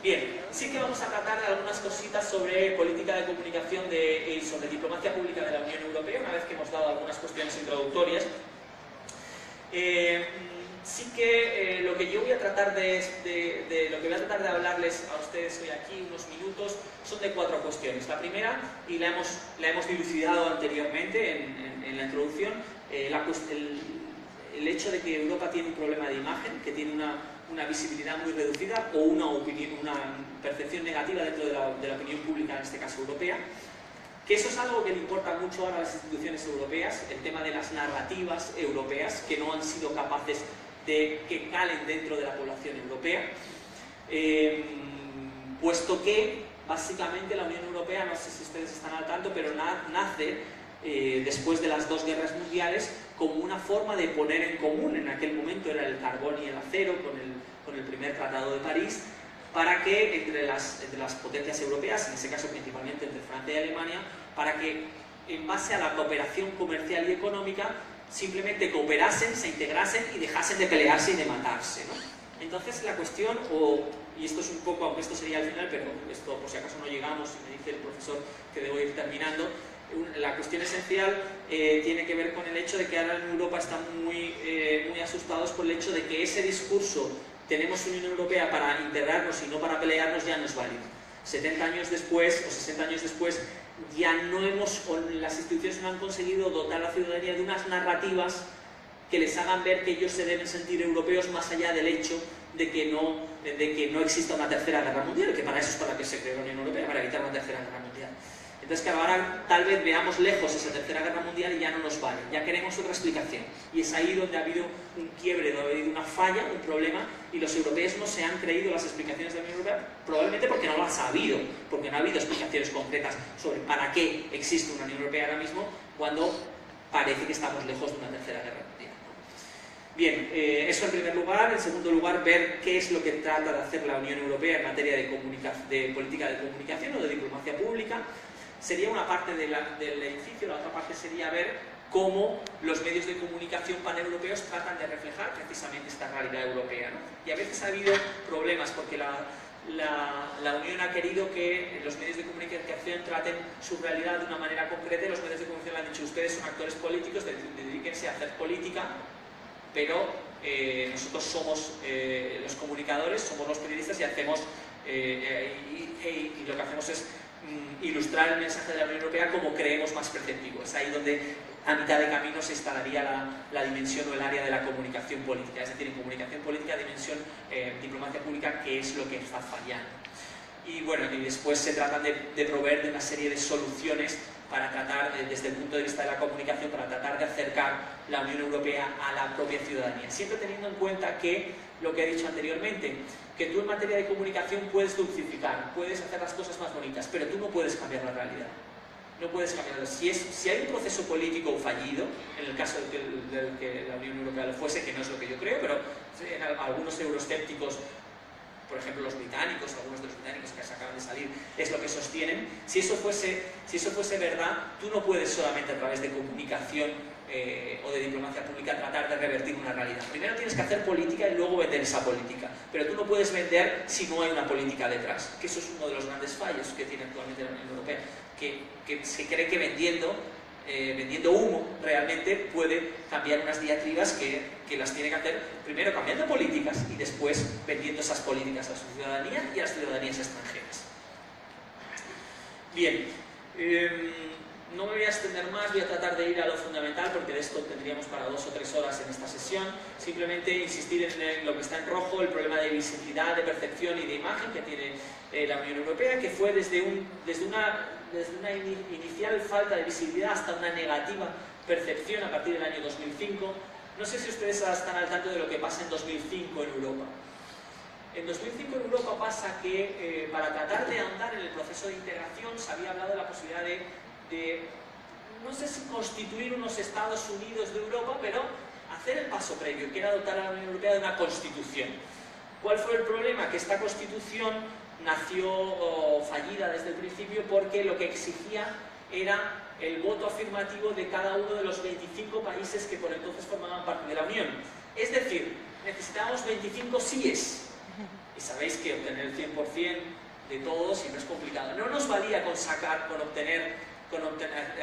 [SPEAKER 1] Bien, sí que vamos a tratar de algunas cositas sobre política de comunicación y sobre diplomacia pública de la Unión Europea, una vez que hemos dado algunas cuestiones introductorias. Sí que lo que yo voy a tratar lo que voy a tratar de hablarles a ustedes hoy aquí, unos minutos, son de 4 cuestiones. La primera, y la hemos dilucidado anteriormente en la introducción, el hecho de que Europa tiene un problema de imagen, que tiene una visibilidad muy reducida o una percepción negativa dentro de la opinión pública, en este caso europea. Que eso es algo que le importa mucho ahora a las instituciones europeas, el tema de las narrativas europeas, que no han sido capaces de que calen dentro de la población europea, puesto que básicamente la Unión Europea, no sé si ustedes están al tanto, pero nace después de las 2 guerras mundiales como una forma de poner en común, en aquel momento era el carbón y el acero con el primer Tratado de París, para que entre las potencias europeas, en ese caso principalmente entre Francia y Alemania, para que en base a la cooperación comercial y económica simplemente cooperasen, se integrasen y dejasen de pelearse y de matarse, ¿no? Entonces la cuestión, y esto es un poco, aunque esto sería al final, pero esto por si acaso no llegamos y me dice el profesor que debo ir terminando, la cuestión esencial tiene que ver con el hecho de que ahora en Europa están muy asustados por el hecho de que ese discurso tenemos Unión Europea para integrarnos y no para pelearnos ya no es válido. 70 años después o 60 años después ya las instituciones no han conseguido dotar a la ciudadanía de unas narrativas que les hagan ver que ellos se deben sentir europeos más allá del hecho de que no exista una tercera guerra mundial, que para eso es para que se creó la Unión Europea, para evitar una tercera guerra mundial. Entonces, que ahora tal vez veamos lejos esa tercera guerra mundial y ya no nos vale, ya queremos otra explicación. Y es ahí donde ha habido un quiebre, donde ha habido una falla, un problema, y los europeos no se han creído las explicaciones de la Unión Europea, probablemente porque no las ha habido, porque no ha habido explicaciones concretas sobre para qué existe una Unión Europea ahora mismo, cuando parece que estamos lejos de una tercera guerra mundial. Bien, eso en primer lugar. En segundo lugar, ver qué es lo que trata de hacer la Unión Europea en materia de política de comunicación o de diplomacia pública. Sería una parte del edificio, la otra parte sería ver cómo los medios de comunicación paneuropeos tratan de reflejar precisamente esta realidad europea, ¿no? Y a veces ha habido problemas porque la Unión ha querido que los medios de comunicación traten su realidad de una manera concreta, y los medios de comunicación le han dicho: ustedes son actores políticos, dedíquense a hacer política, pero nosotros somos los comunicadores, somos los periodistas y hacemos y lo que hacemos es ilustrar el mensaje de la Unión Europea como creemos más perceptivo. Es ahí donde a mitad de camino se instalaría la dimensión o el área de la comunicación política, es decir, en comunicación política, dimensión diplomacia pública, que es lo que está fallando. Y bueno, y después se tratan de proveer de una serie de soluciones para tratar, desde el punto de vista de la comunicación, para tratar de acercar la Unión Europea a la propia ciudadanía, siempre teniendo en cuenta que, lo que he dicho anteriormente, que tú en materia de comunicación puedes dulcificar, puedes hacer las cosas más bonitas, pero tú no puedes cambiar la realidad. No puedes cambiarlo. Si hay un proceso político fallido, en el caso del que la Unión Europea lo fuese, que no es lo que yo creo, pero algunos euroescépticos, por ejemplo los británicos, algunos de los británicos que se acaban de salir, es lo que sostienen. Si eso fuese verdad, tú no puedes solamente a través de comunicación o de diplomacia pública tratar de revertir una realidad. Primero tienes que hacer política y luego vender esa política, pero tú no puedes vender si no hay una política detrás, que eso es uno de los grandes fallos que tiene actualmente la Unión Europea, que se cree que vendiendo humo realmente puede cambiar unas diatribas que las tiene que hacer primero cambiando políticas y después vendiendo esas políticas a su ciudadanía y a las ciudadanías extranjeras. Bien, no me voy a extender más, voy a tratar de ir a lo fundamental porque de esto tendríamos para 2 o 3 horas en esta sesión. Simplemente insistir en lo que está en rojo, el problema de visibilidad, de percepción y de imagen que tiene la Unión Europea, que fue desde una inicial falta de visibilidad hasta una negativa percepción a partir del año 2005. No sé si ustedes están al tanto de lo que pasa en 2005 en Europa. En 2005 en Europa pasa que para tratar de ahondar en el proceso de integración se había hablado de la posibilidad de no sé si constituir unos Estados Unidos de Europa, pero hacer el paso previo, que era dotar a la Unión Europea de una constitución. ¿Cuál fue el problema? Que esta constitución nació fallida desde el principio porque lo que exigía era el voto afirmativo de cada uno de los 25 países que por entonces formaban parte de la Unión. Es decir, necesitábamos 25 síes. Y sabéis que obtener el 100% de todos siempre es complicado. No nos valía con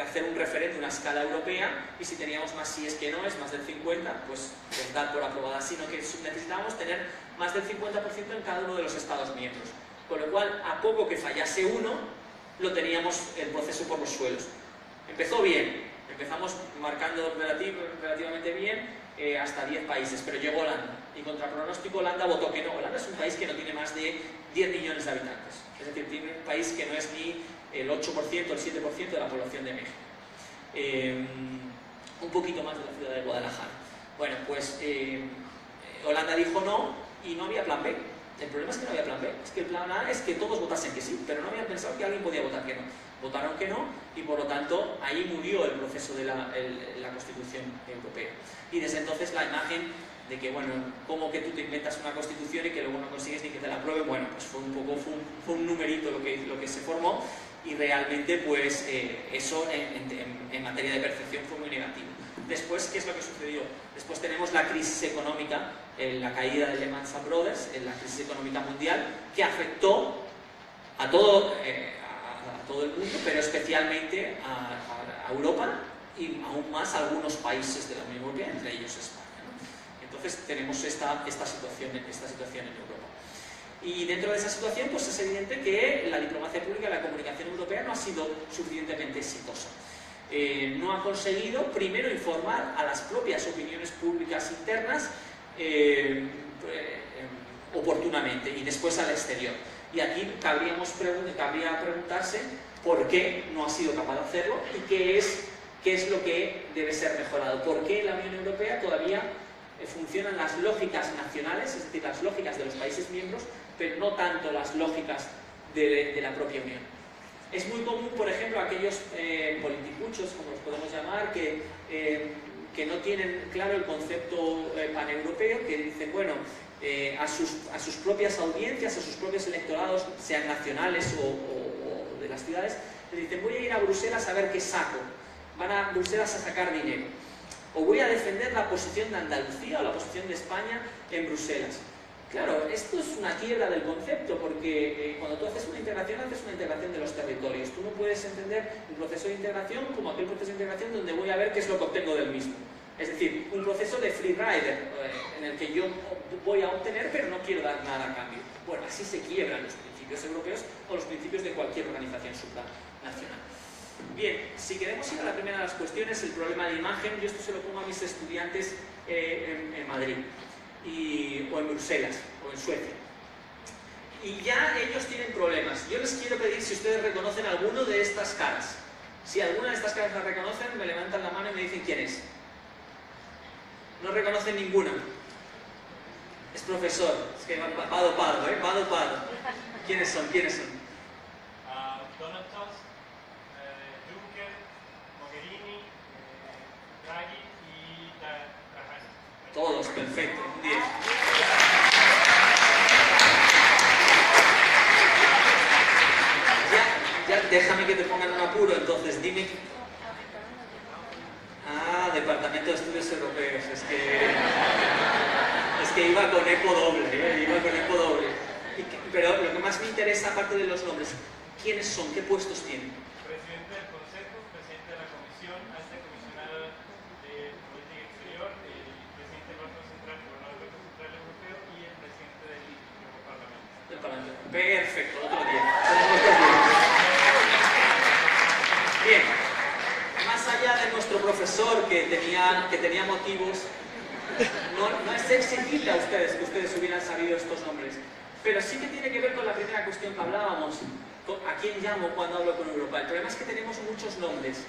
[SPEAKER 1] hacer un referéndum a escala europea, y si teníamos más síes que no, es más del 50, pues dar por aprobada, sino que necesitábamos tener más del 50% en cada uno de los Estados miembros. Con lo cual, a poco que fallase uno, lo teníamos el proceso por los suelos. Empezó bien, empezamos marcando relativamente bien hasta 10 países, pero llegó Holanda, y contra pronóstico Holanda votó que no. Holanda es un país que no tiene más de 10 millones de habitantes, es decir, tiene un país que no es ni el 8%, el 7% de la población de México. Un poquito más de la ciudad de Guadalajara. Bueno, pues Holanda dijo no y no había plan B. El problema es que no había plan B. Es que el plan A es que todos votasen que sí, pero no habían pensado que alguien podía votar que no. Votaron que no y por lo tanto ahí murió el proceso de la Constitución Europea. Y desde entonces la imagen de que, bueno, como que tú te inventas una Constitución y que luego no consigues ni que te la aprueben, bueno, pues fue un numerito lo que se formó y realmente pues eso en materia de percepción fue muy negativo. Después, ¿qué es lo que sucedió? Después tenemos la crisis económica, la caída de Lehman Brothers, la crisis económica mundial, que afectó a todo el mundo, pero especialmente a Europa y aún más a algunos países de la Unión Europea, entre ellos España, ¿no? Entonces tenemos esta situación en Europa. Y dentro de esa situación, pues es evidente que la diplomacia pública y la comunicación europea no ha sido suficientemente exitosa. No ha conseguido, primero, informar a las propias opiniones públicas internas oportunamente y después al exterior. Y aquí cabría preguntarse por qué no ha sido capaz de hacerlo y qué es lo que debe ser mejorado. ¿Por qué en la Unión Europea todavía funcionan las lógicas nacionales, es decir, las lógicas de los países miembros, pero no tanto las lógicas de la propia Unión? Es muy común, por ejemplo, aquellos politicuchos, como los podemos llamar, que no tienen claro el concepto paneuropeo, que dicen, bueno, a sus propias audiencias, a sus propios electorados, sean nacionales o de las ciudades, le dicen, voy a ir a Bruselas a ver qué saco, van a Bruselas a sacar dinero, o voy a defender la posición de Andalucía o la posición de España en Bruselas. Claro, esto es una quiebra del concepto, porque cuando tú haces una integración de los territorios. Tú no puedes entender un proceso de integración como aquel proceso de integración donde voy a ver qué es lo que obtengo del mismo. Es decir, un proceso de free rider, en el que yo voy a obtener, pero no quiero dar nada a cambio. Bueno, así se quiebran los principios europeos o los principios de cualquier organización supranacional. Bien, si queremos ir a la primera de las cuestiones, el problema de imagen, yo esto se lo pongo a mis estudiantes en Madrid. O en Bruselas, o en Suecia. Y ya ellos tienen problemas. Yo les quiero pedir si ustedes reconocen alguno de estas caras. Si alguna de estas caras la reconocen, me levantan la mano y me dicen quién es. No reconocen ninguna. Es profesor. Es que va dopado, ¿eh? Va dopado. ¿Quiénes son? ¿Quiénes son?
[SPEAKER 3] Donald Tusk, Juncker, Mogherini, Draghi y Tajani.
[SPEAKER 1] Todos, perfecto, 10. Ya, déjame que te pongan un apuro, entonces dime. Departamento de Estudios Europeos, es que iba con eco doble, Pero lo que más me interesa, aparte de los nombres, ¿quiénes son? ¿Qué puestos tienen?
[SPEAKER 3] Presidente del Consejo, presidente de la Comisión, alta comisionada de Política Exterior, el presidente del Banco Central, gobernador del Banco Central Europeo y el presidente del Parlamento.
[SPEAKER 1] Del Parlamento. Perfecto, otro día. Bien, más allá de nuestro profesor que tenía motivos, no es exigible a ustedes que ustedes hubieran sabido estos nombres, pero sí que tiene que ver con la primera cuestión que hablábamos. ¿A quién llamo cuando hablo con Europa? El problema es que tenemos muchos nombres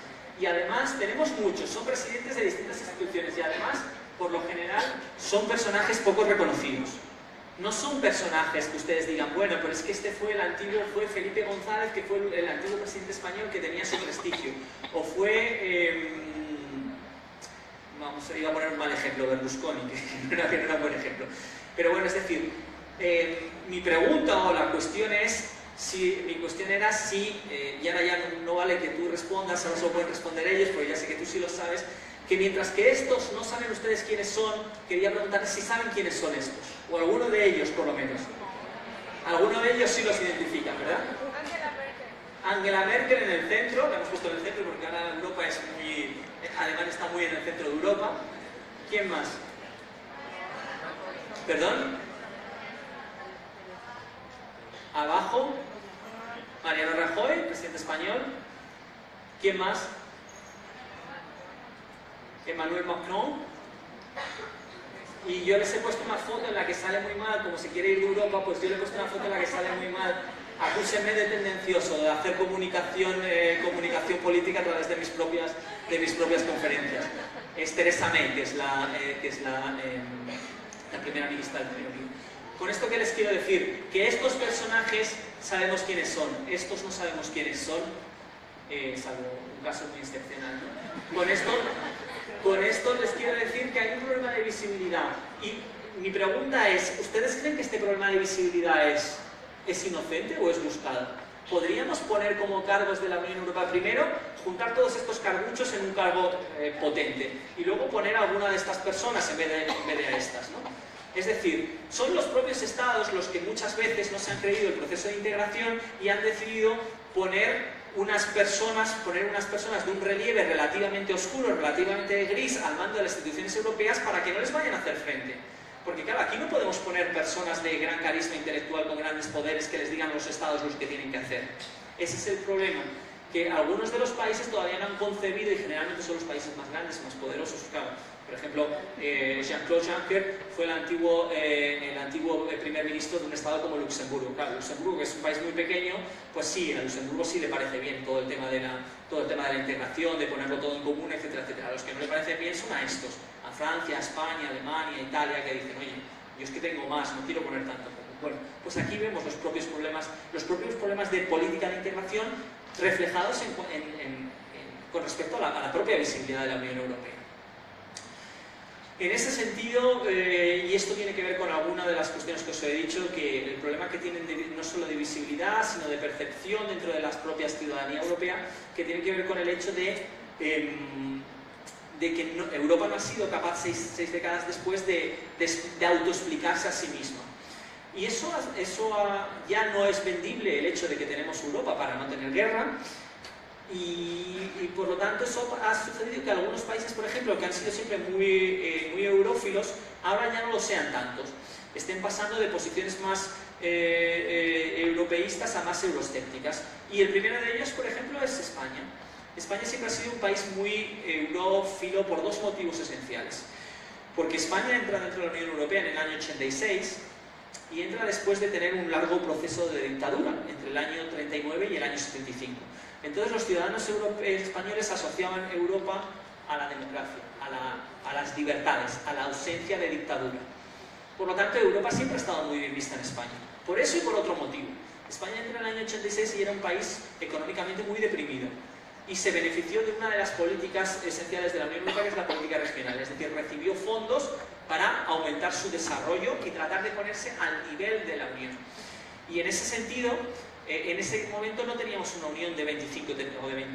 [SPEAKER 1] y además tenemos muchos, son presidentes de distintas instituciones y además, por lo general, son personajes poco reconocidos. No son personajes que ustedes digan, bueno, pero es que este fue Felipe González, que fue el antiguo presidente español que tenía su prestigio. O fue, iba a poner un mal ejemplo, Berlusconi, que no era un buen ejemplo. Pero bueno, es decir, mi pregunta o la cuestión es, y ahora ya no vale que tú respondas, ahora solo pueden responder ellos, porque ya sé que tú sí lo sabes, que mientras que estos no saben ustedes quiénes son, quería preguntarles si saben quiénes son estos, o alguno de ellos por lo menos. Alguno de ellos sí los identifican, ¿verdad? Angela Merkel en el centro, la hemos puesto en el centro porque ahora Europa Alemania está muy en el centro de Europa. ¿Quién más? ¿Perdón? Abajo, Mariano Rajoy, presidente español. ¿Quién más? Emmanuel Macron. Y yo les he puesto una foto en la que sale muy mal, como se quiere ir de Europa, pues yo le he puesto una foto en la que sale muy mal Acúsenme de tendencioso, de hacer comunicación política a través de mis propias conferencias. Es Theresa May, que es la primera ministra del Reino Unido. Con esto, ¿qué les quiero decir? Que estos personajes sabemos quiénes son, estos no sabemos quiénes son, salvo un caso muy excepcional, ¿no? Con esto les quiero decir que hay un problema de visibilidad. Y mi pregunta es, ¿ustedes creen que este problema de visibilidad es inocente o es buscado? ¿Podríamos poner como cargos de la Unión Europea primero, juntar todos estos carguchos en un cargo potente y luego poner a alguna de estas personas en vez de a estas, ¿no? Es decir, son los propios estados los que muchas veces no se han creído el proceso de integración y han decidido poner unas personas de un relieve relativamente oscuro, relativamente gris al mando de las instituciones europeas para que no les vayan a hacer frente. Porque claro, aquí no podemos poner personas de gran carisma intelectual con grandes poderes que les digan a los estados los que tienen que hacer. Ese es el problema, que algunos de los países todavía no han concebido, y generalmente son los países más grandes, más poderosos, claro. Por ejemplo, Jean-Claude Juncker fue el antiguo primer ministro de un estado como Luxemburgo. Claro, Luxemburgo, que es un país muy pequeño, pues sí, a Luxemburgo sí le parece bien todo el tema de la integración, de ponerlo todo en común, etcétera, etcétera. A los que no le parece bien son a estos, a Francia, a España, a Alemania, a Italia, que dicen, oye, yo es que tengo más, no quiero poner tanto. Bueno, pues aquí vemos los propios problemas de política de integración reflejados con respecto a la propia visibilidad de la Unión Europea. En ese sentido, y esto tiene que ver con alguna de las cuestiones que os he dicho, que el problema que tienen no solo de visibilidad, sino de percepción dentro de las propias ciudadanía europea, que tiene que ver con el hecho de que Europa no ha sido capaz seis décadas después de autoexplicarse a sí misma. Y eso ya no es vendible, el hecho de que tenemos Europa para no tener guerra. Y por lo tanto eso ha sucedido que algunos países, por ejemplo, que han sido siempre muy eurófilos, ahora ya no lo sean tantos. Estén pasando de posiciones más europeístas a más euroscépticas. Y el primero de ellos, por ejemplo, es España. España siempre ha sido un país muy eurófilo por dos motivos esenciales. Porque España entra dentro de la Unión Europea en el año 86 y entra después de tener un largo proceso de dictadura, entre el año 39 y el año 75. Entonces los ciudadanos españoles asociaban Europa a la democracia, a las libertades, a la ausencia de dictadura. Por lo tanto, Europa siempre ha estado muy bien vista en España. Por eso y por otro motivo. España entró en el año 86 y era un país económicamente muy deprimido. Y se benefició de una de las políticas esenciales de la Unión Europea, que es la política regional. Es decir, recibió fondos para aumentar su desarrollo y tratar de ponerse al nivel de la Unión. Y en ese sentido, en ese momento no teníamos una unión de 25 o de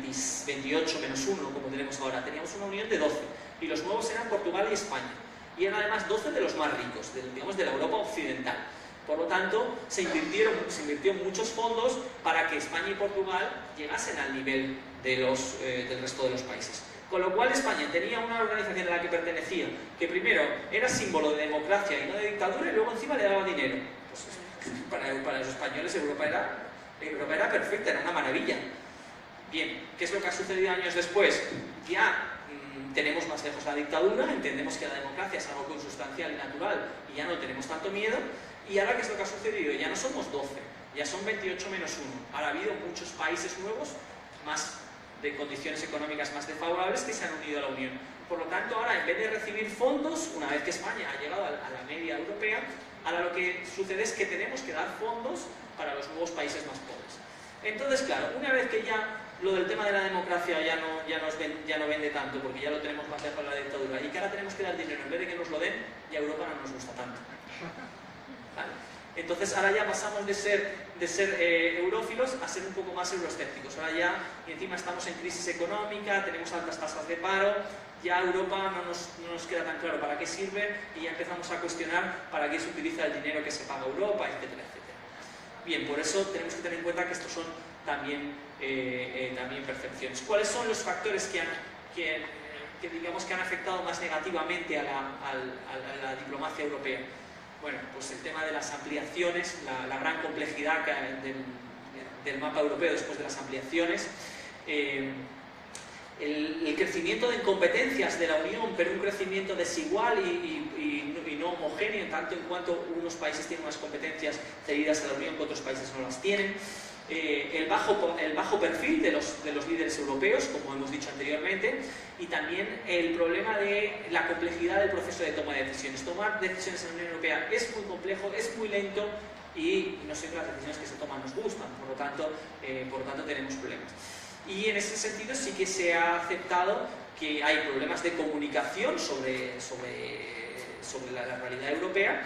[SPEAKER 1] 28 menos 1 como tenemos ahora, teníamos una unión de 12 y los nuevos eran Portugal y España y eran además 12 de los más ricos, de la Europa occidental. Por lo tanto, se invirtió muchos fondos para que España y Portugal llegasen al nivel del resto de los países. Con lo cual España tenía una organización a la que pertenecía, que primero era símbolo de democracia y no de dictadura, y luego encima le daba dinero. Pues, para los españoles Europa era perfecta, era una maravilla. Bien, ¿qué es lo que ha sucedido años después? Ya tenemos más lejos la dictadura, entendemos que la democracia es algo consustancial y natural y ya no tenemos tanto miedo. Y ahora, ¿qué es lo que ha sucedido? Ya no somos 12, ya son 28 menos 1. Ahora ha habido muchos países nuevos, más de condiciones económicas más desfavorables, que se han unido a la Unión. Por lo tanto, ahora en vez de recibir fondos, una vez que España ha llegado a la media europea, ahora lo que sucede es que tenemos que dar fondos para los nuevos países más pobres. Entonces, claro, una vez que ya lo del tema de la democracia ya no vende tanto, porque ya lo tenemos más lejos de la dictadura, y que ahora tenemos que dar dinero, en vez de que nos lo den, ya Europa no nos gusta tanto. ¿Vale? Entonces ahora ya pasamos de ser eurófilos a ser un poco más euroscépticos. Ahora ya, y encima estamos en crisis económica, tenemos altas tasas de paro, ya Europa no nos queda tan claro para qué sirve y ya empezamos a cuestionar para qué se utiliza el dinero que se paga a Europa, etcétera, etcétera. Bien, por eso tenemos que tener en cuenta que estos son también percepciones. ¿Cuáles son los factores que digamos que han afectado más negativamente a la diplomacia europea? Bueno, pues el tema de las ampliaciones, la gran complejidad del mapa europeo después de las ampliaciones, el crecimiento de competencias de la Unión, pero un crecimiento desigual y no homogéneo, tanto en cuanto unos países tienen unas competencias cedidas a la Unión que otros países no las tienen. El bajo perfil de los líderes europeos, como hemos dicho anteriormente, y también el problema de la complejidad del proceso de toma de decisiones. Tomar decisiones en la Unión Europea es muy complejo, es muy lento y no siempre las decisiones que se toman nos gustan, por lo tanto tenemos problemas. Y en ese sentido sí que se ha aceptado que hay problemas de comunicación sobre la realidad europea,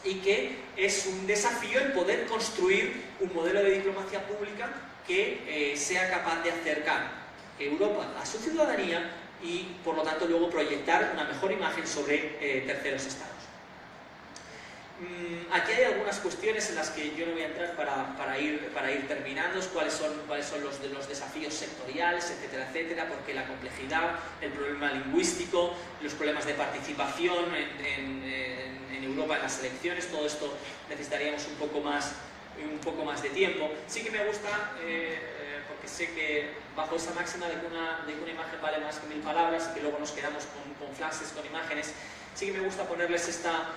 [SPEAKER 1] y que es un desafío el poder construir un modelo de diplomacia pública que sea capaz de acercar Europa a su ciudadanía y, por lo tanto, luego proyectar una mejor imagen sobre terceros estados. Aquí hay algunas cuestiones en las que yo no voy a entrar para ir terminando, cuáles son los desafíos sectoriales, etcétera, etcétera, porque la complejidad, el problema lingüístico, los problemas de participación en Europa en las elecciones, todo esto necesitaríamos un poco más de tiempo. Sí que me gusta, porque sé que bajo esa máxima de que una imagen vale más que 1000 palabras y que luego nos quedamos con flashes, con imágenes, sí que me gusta ponerles esta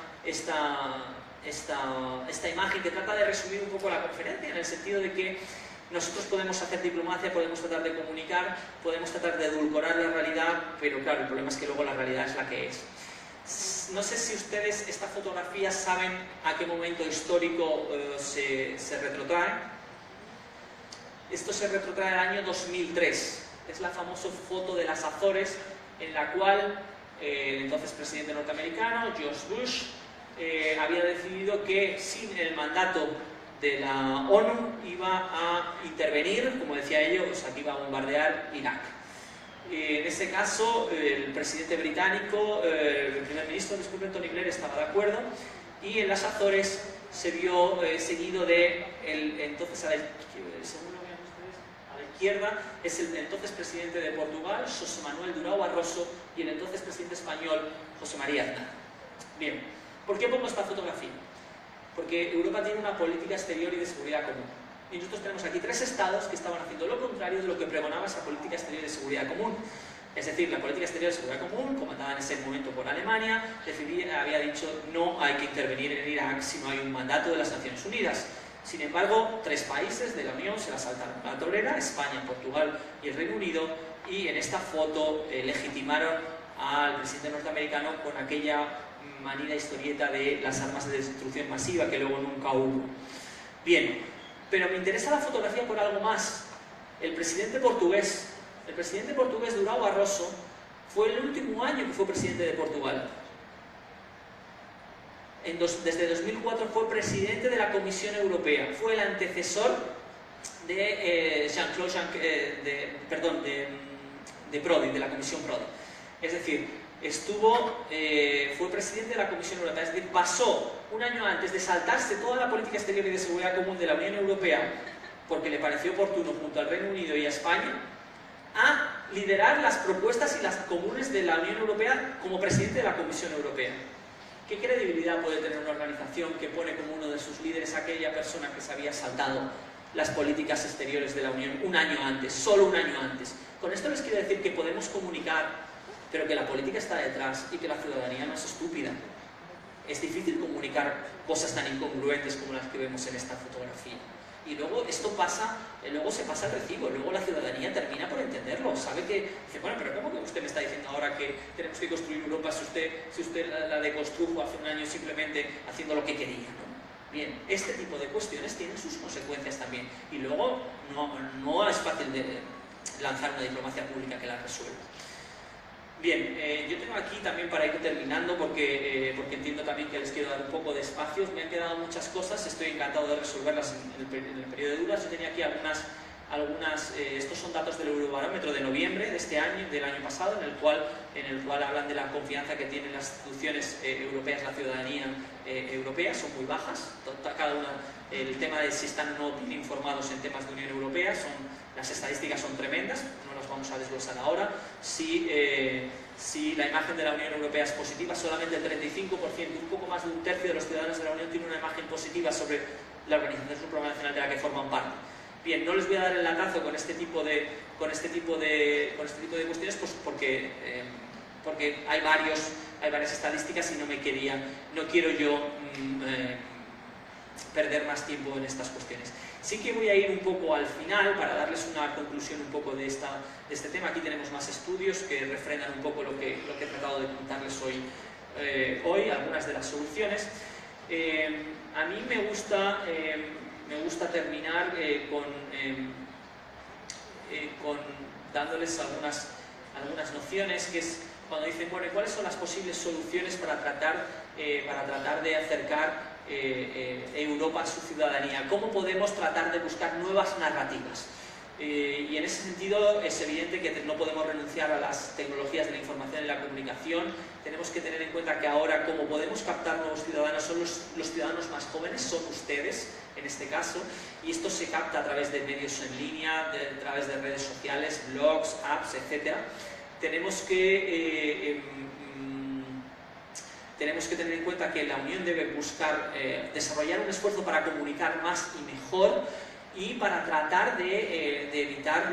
[SPEAKER 1] imagen que trata de resumir un poco la conferencia, en el sentido de que nosotros podemos hacer diplomacia, podemos tratar de comunicar, podemos tratar de edulcorar la realidad, pero claro, el problema es que luego la realidad es la que es. No sé si ustedes esta fotografía saben a qué momento histórico se retrotrae. Esto se retrotrae al año 2003. Es la famosa foto de las Azores, en la cual el entonces presidente norteamericano, George Bush, había decidido que sin el mandato de la ONU iba a intervenir, como decía ello, o sea, que iba a bombardear Irak. En ese caso, el presidente británico, el primer ministro, disculpen, Tony Blair, estaba de acuerdo, y en las Azores se vio seguido de entonces, según lo vean ustedes, a la izquierda, es el entonces presidente de Portugal, José Manuel Durão Barroso, y el entonces presidente español, José María Aznar. Bien, ¿por qué pongo esta fotografía? Porque Europa tiene una política exterior y de seguridad común. Y nosotros tenemos aquí 3 estados que estaban haciendo lo contrario de lo que pregonaba esa política exterior y de seguridad común. Es decir, la política exterior de seguridad común, comandada en ese momento por Alemania, había dicho no hay que intervenir en Irak si no hay un mandato de las Naciones Unidas. Sin embargo, 3 países de la Unión se la saltaron a la torera, España, Portugal y el Reino Unido, y en esta foto legitimaron al presidente norteamericano con aquella manida historieta de las armas de destrucción masiva que luego nunca hubo. Bien, pero me interesa la fotografía por algo más. El presidente portugués Durão Barroso fue el último año que fue presidente de Portugal. Desde 2004 fue presidente de la Comisión Europea, fue el antecesor de de Prodi, de la Comisión Prodi. Es decir, fue presidente de la Comisión Europea, es decir, pasó un año antes de saltarse toda la política exterior y de seguridad común de la Unión Europea, porque le pareció oportuno junto al Reino Unido y a España, a liderar las propuestas y las comunes de la Unión Europea como presidente de la Comisión Europea. ¿Qué credibilidad puede tener una organización que pone como uno de sus líderes a aquella persona que se había saltado las políticas exteriores de la Unión un año antes, solo un año antes? Con esto les quiero decir que podemos comunicar, pero que la política está detrás y que la ciudadanía no es estúpida. Es difícil comunicar cosas tan incongruentes como las que vemos en esta fotografía. Y luego esto pasa, luego se pasa el recibo, luego la ciudadanía termina por entenderlo, sabe que, dice, bueno, pero ¿cómo que usted me está diciendo ahora que tenemos que construir Europa si usted la deconstrujo hace un año simplemente haciendo lo que quería, ¿no? Bien, este tipo de cuestiones tienen sus consecuencias también, y luego no es fácil de lanzar una diplomacia pública que la resuelva. Bien, yo tengo aquí también para ir terminando porque entiendo también que les quiero dar un poco de espacios. Me han quedado muchas cosas, estoy encantado de resolverlas en el periodo de dudas. Yo tenía aquí estos son datos del Eurobarómetro de noviembre de este año, del año pasado, en el cual hablan de la confianza que tienen las instituciones europeas, la ciudadanía europea, son muy bajas. Cada una, el tema de si están o no bien informados en temas de Unión Europea, las estadísticas son tremendas, no las vamos a desglosar ahora. Si la imagen de la Unión Europea es positiva, solamente el 35%, un poco más de un tercio de los ciudadanos de la Unión tiene una imagen positiva sobre la Organización Supranacional de la que forman parte. Bien, no les voy a dar el latazo con este tipo de cuestiones, pues porque porque hay varias estadísticas y no quiero yo perder más tiempo en estas cuestiones. Sí que voy a ir un poco al final para darles una conclusión un poco de este tema. Aquí tenemos más estudios que refrendan un poco lo que he tratado de contarles hoy, algunas de las soluciones. A mí me gusta terminar con dándoles algunas nociones, que es cuando dicen, bueno, ¿cuáles son las posibles soluciones para tratar de acercar Europa a su ciudadanía? ¿Cómo podemos tratar de buscar nuevas narrativas? Y en ese sentido es evidente que no podemos renunciar a las tecnologías de la información y la comunicación. Tenemos que tener en cuenta que ahora, como podemos captar nuevos ciudadanos, son los ciudadanos más jóvenes, son ustedes en este caso, y esto se capta a través de medios en línea, a través de redes sociales, blogs, apps, etc. Tenemos que tener en cuenta que la Unión debe buscar desarrollar un esfuerzo para comunicar más y mejor, y para tratar de evitar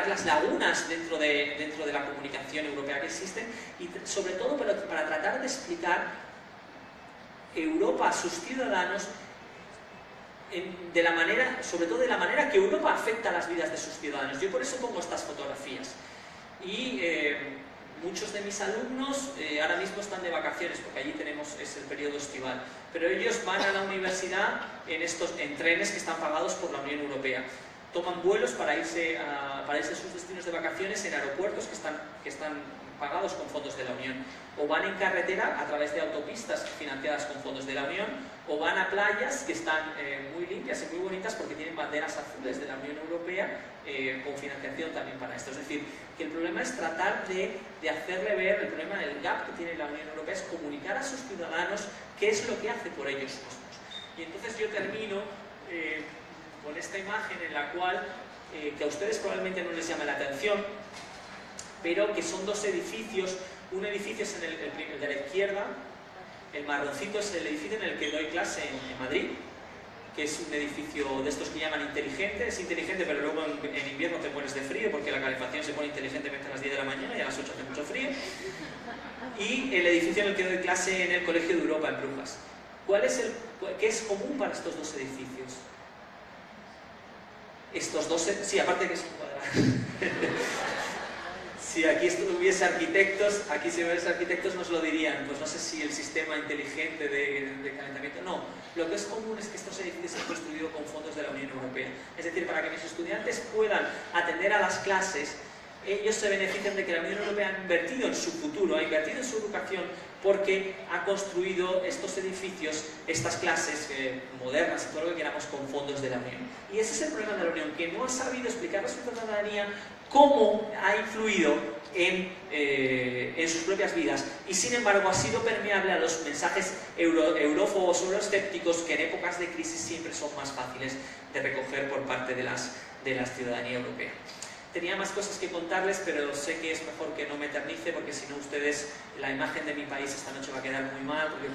[SPEAKER 1] las lagunas dentro de la comunicación europea que existen, y sobre todo para tratar de explicar Europa a sus ciudadanos sobre todo de la manera que Europa afecta a las vidas de sus ciudadanos. Yo por eso pongo estas fotografías. Y muchos de mis alumnos ahora mismo están de vacaciones, porque allí es el periodo estival, pero ellos van a la universidad en trenes que están pagados por la Unión Europea. Toman vuelos para irse a sus destinos de vacaciones en aeropuertos que están pagados con fondos de la Unión, o van en carretera a través de autopistas financiadas con fondos de la Unión, o van a playas que están muy limpias y muy bonitas porque tienen banderas azules de la Unión Europea con financiación también para esto. Es decir, que el problema es tratar de hacerle ver, el problema del gap que tiene la Unión Europea es comunicar a sus ciudadanos qué es lo que hace por ellos mismos. Y entonces yo termino con esta imagen en la cual, que a ustedes probablemente no les llame la atención, pero que son dos edificios. Un edificio es el de la izquierda, el marroncito es el edificio en el que doy clase en Madrid, que es un edificio de estos que llaman inteligente. Es inteligente, pero luego en invierno te mueres de frío porque la calefacción se pone inteligentemente a las 10 de la mañana y a las 8 hace mucho frío. Y el edificio en el que doy clase en el Colegio de Europa, en Brujas. ¿Qué es común para estos dos edificios? Estos dos, sí, aparte que son cuadrados. Si aquí hubiese arquitectos, nos lo dirían. Pues no sé si el sistema inteligente de calentamiento. No, lo que es común es que estos edificios se han construido con fondos de la Unión Europea. Es decir, para que mis estudiantes puedan atender a las clases, ellos se benefician de que la Unión Europea ha invertido en su futuro, ha invertido en su educación, porque ha construido estos edificios, estas clases modernas y todo lo que queramos con fondos de la Unión. Y ese es el problema de la Unión, que no ha sabido explicar a su ciudadanía cómo ha influido en sus propias vidas, y sin embargo ha sido permeable a los mensajes eurófobos o euroescépticos, que en épocas de crisis siempre son más fáciles de recoger por parte de la ciudadanía europea. Tenía más cosas que contarles, pero sé que es mejor que no me eternice, porque si no ustedes, la imagen de mi país esta noche va a quedar muy mal, porque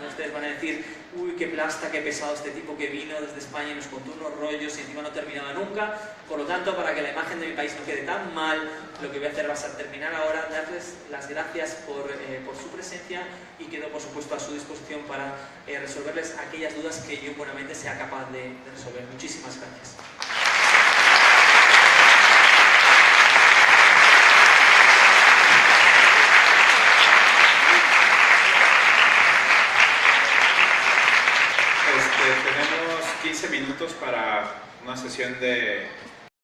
[SPEAKER 1] ustedes van a decir, uy, qué plasta, qué pesado este tipo que vino desde España y nos contó unos rollos y encima no terminaba nunca. Por lo tanto, para que la imagen de mi país no quede tan mal, lo que voy a hacer va a ser terminar ahora, darles las gracias por su presencia, y quedo por supuesto a su disposición para resolverles aquellas dudas que yo buenamente sea capaz de resolver. Muchísimas gracias.
[SPEAKER 4] Tenemos 15 minutos para una sesión de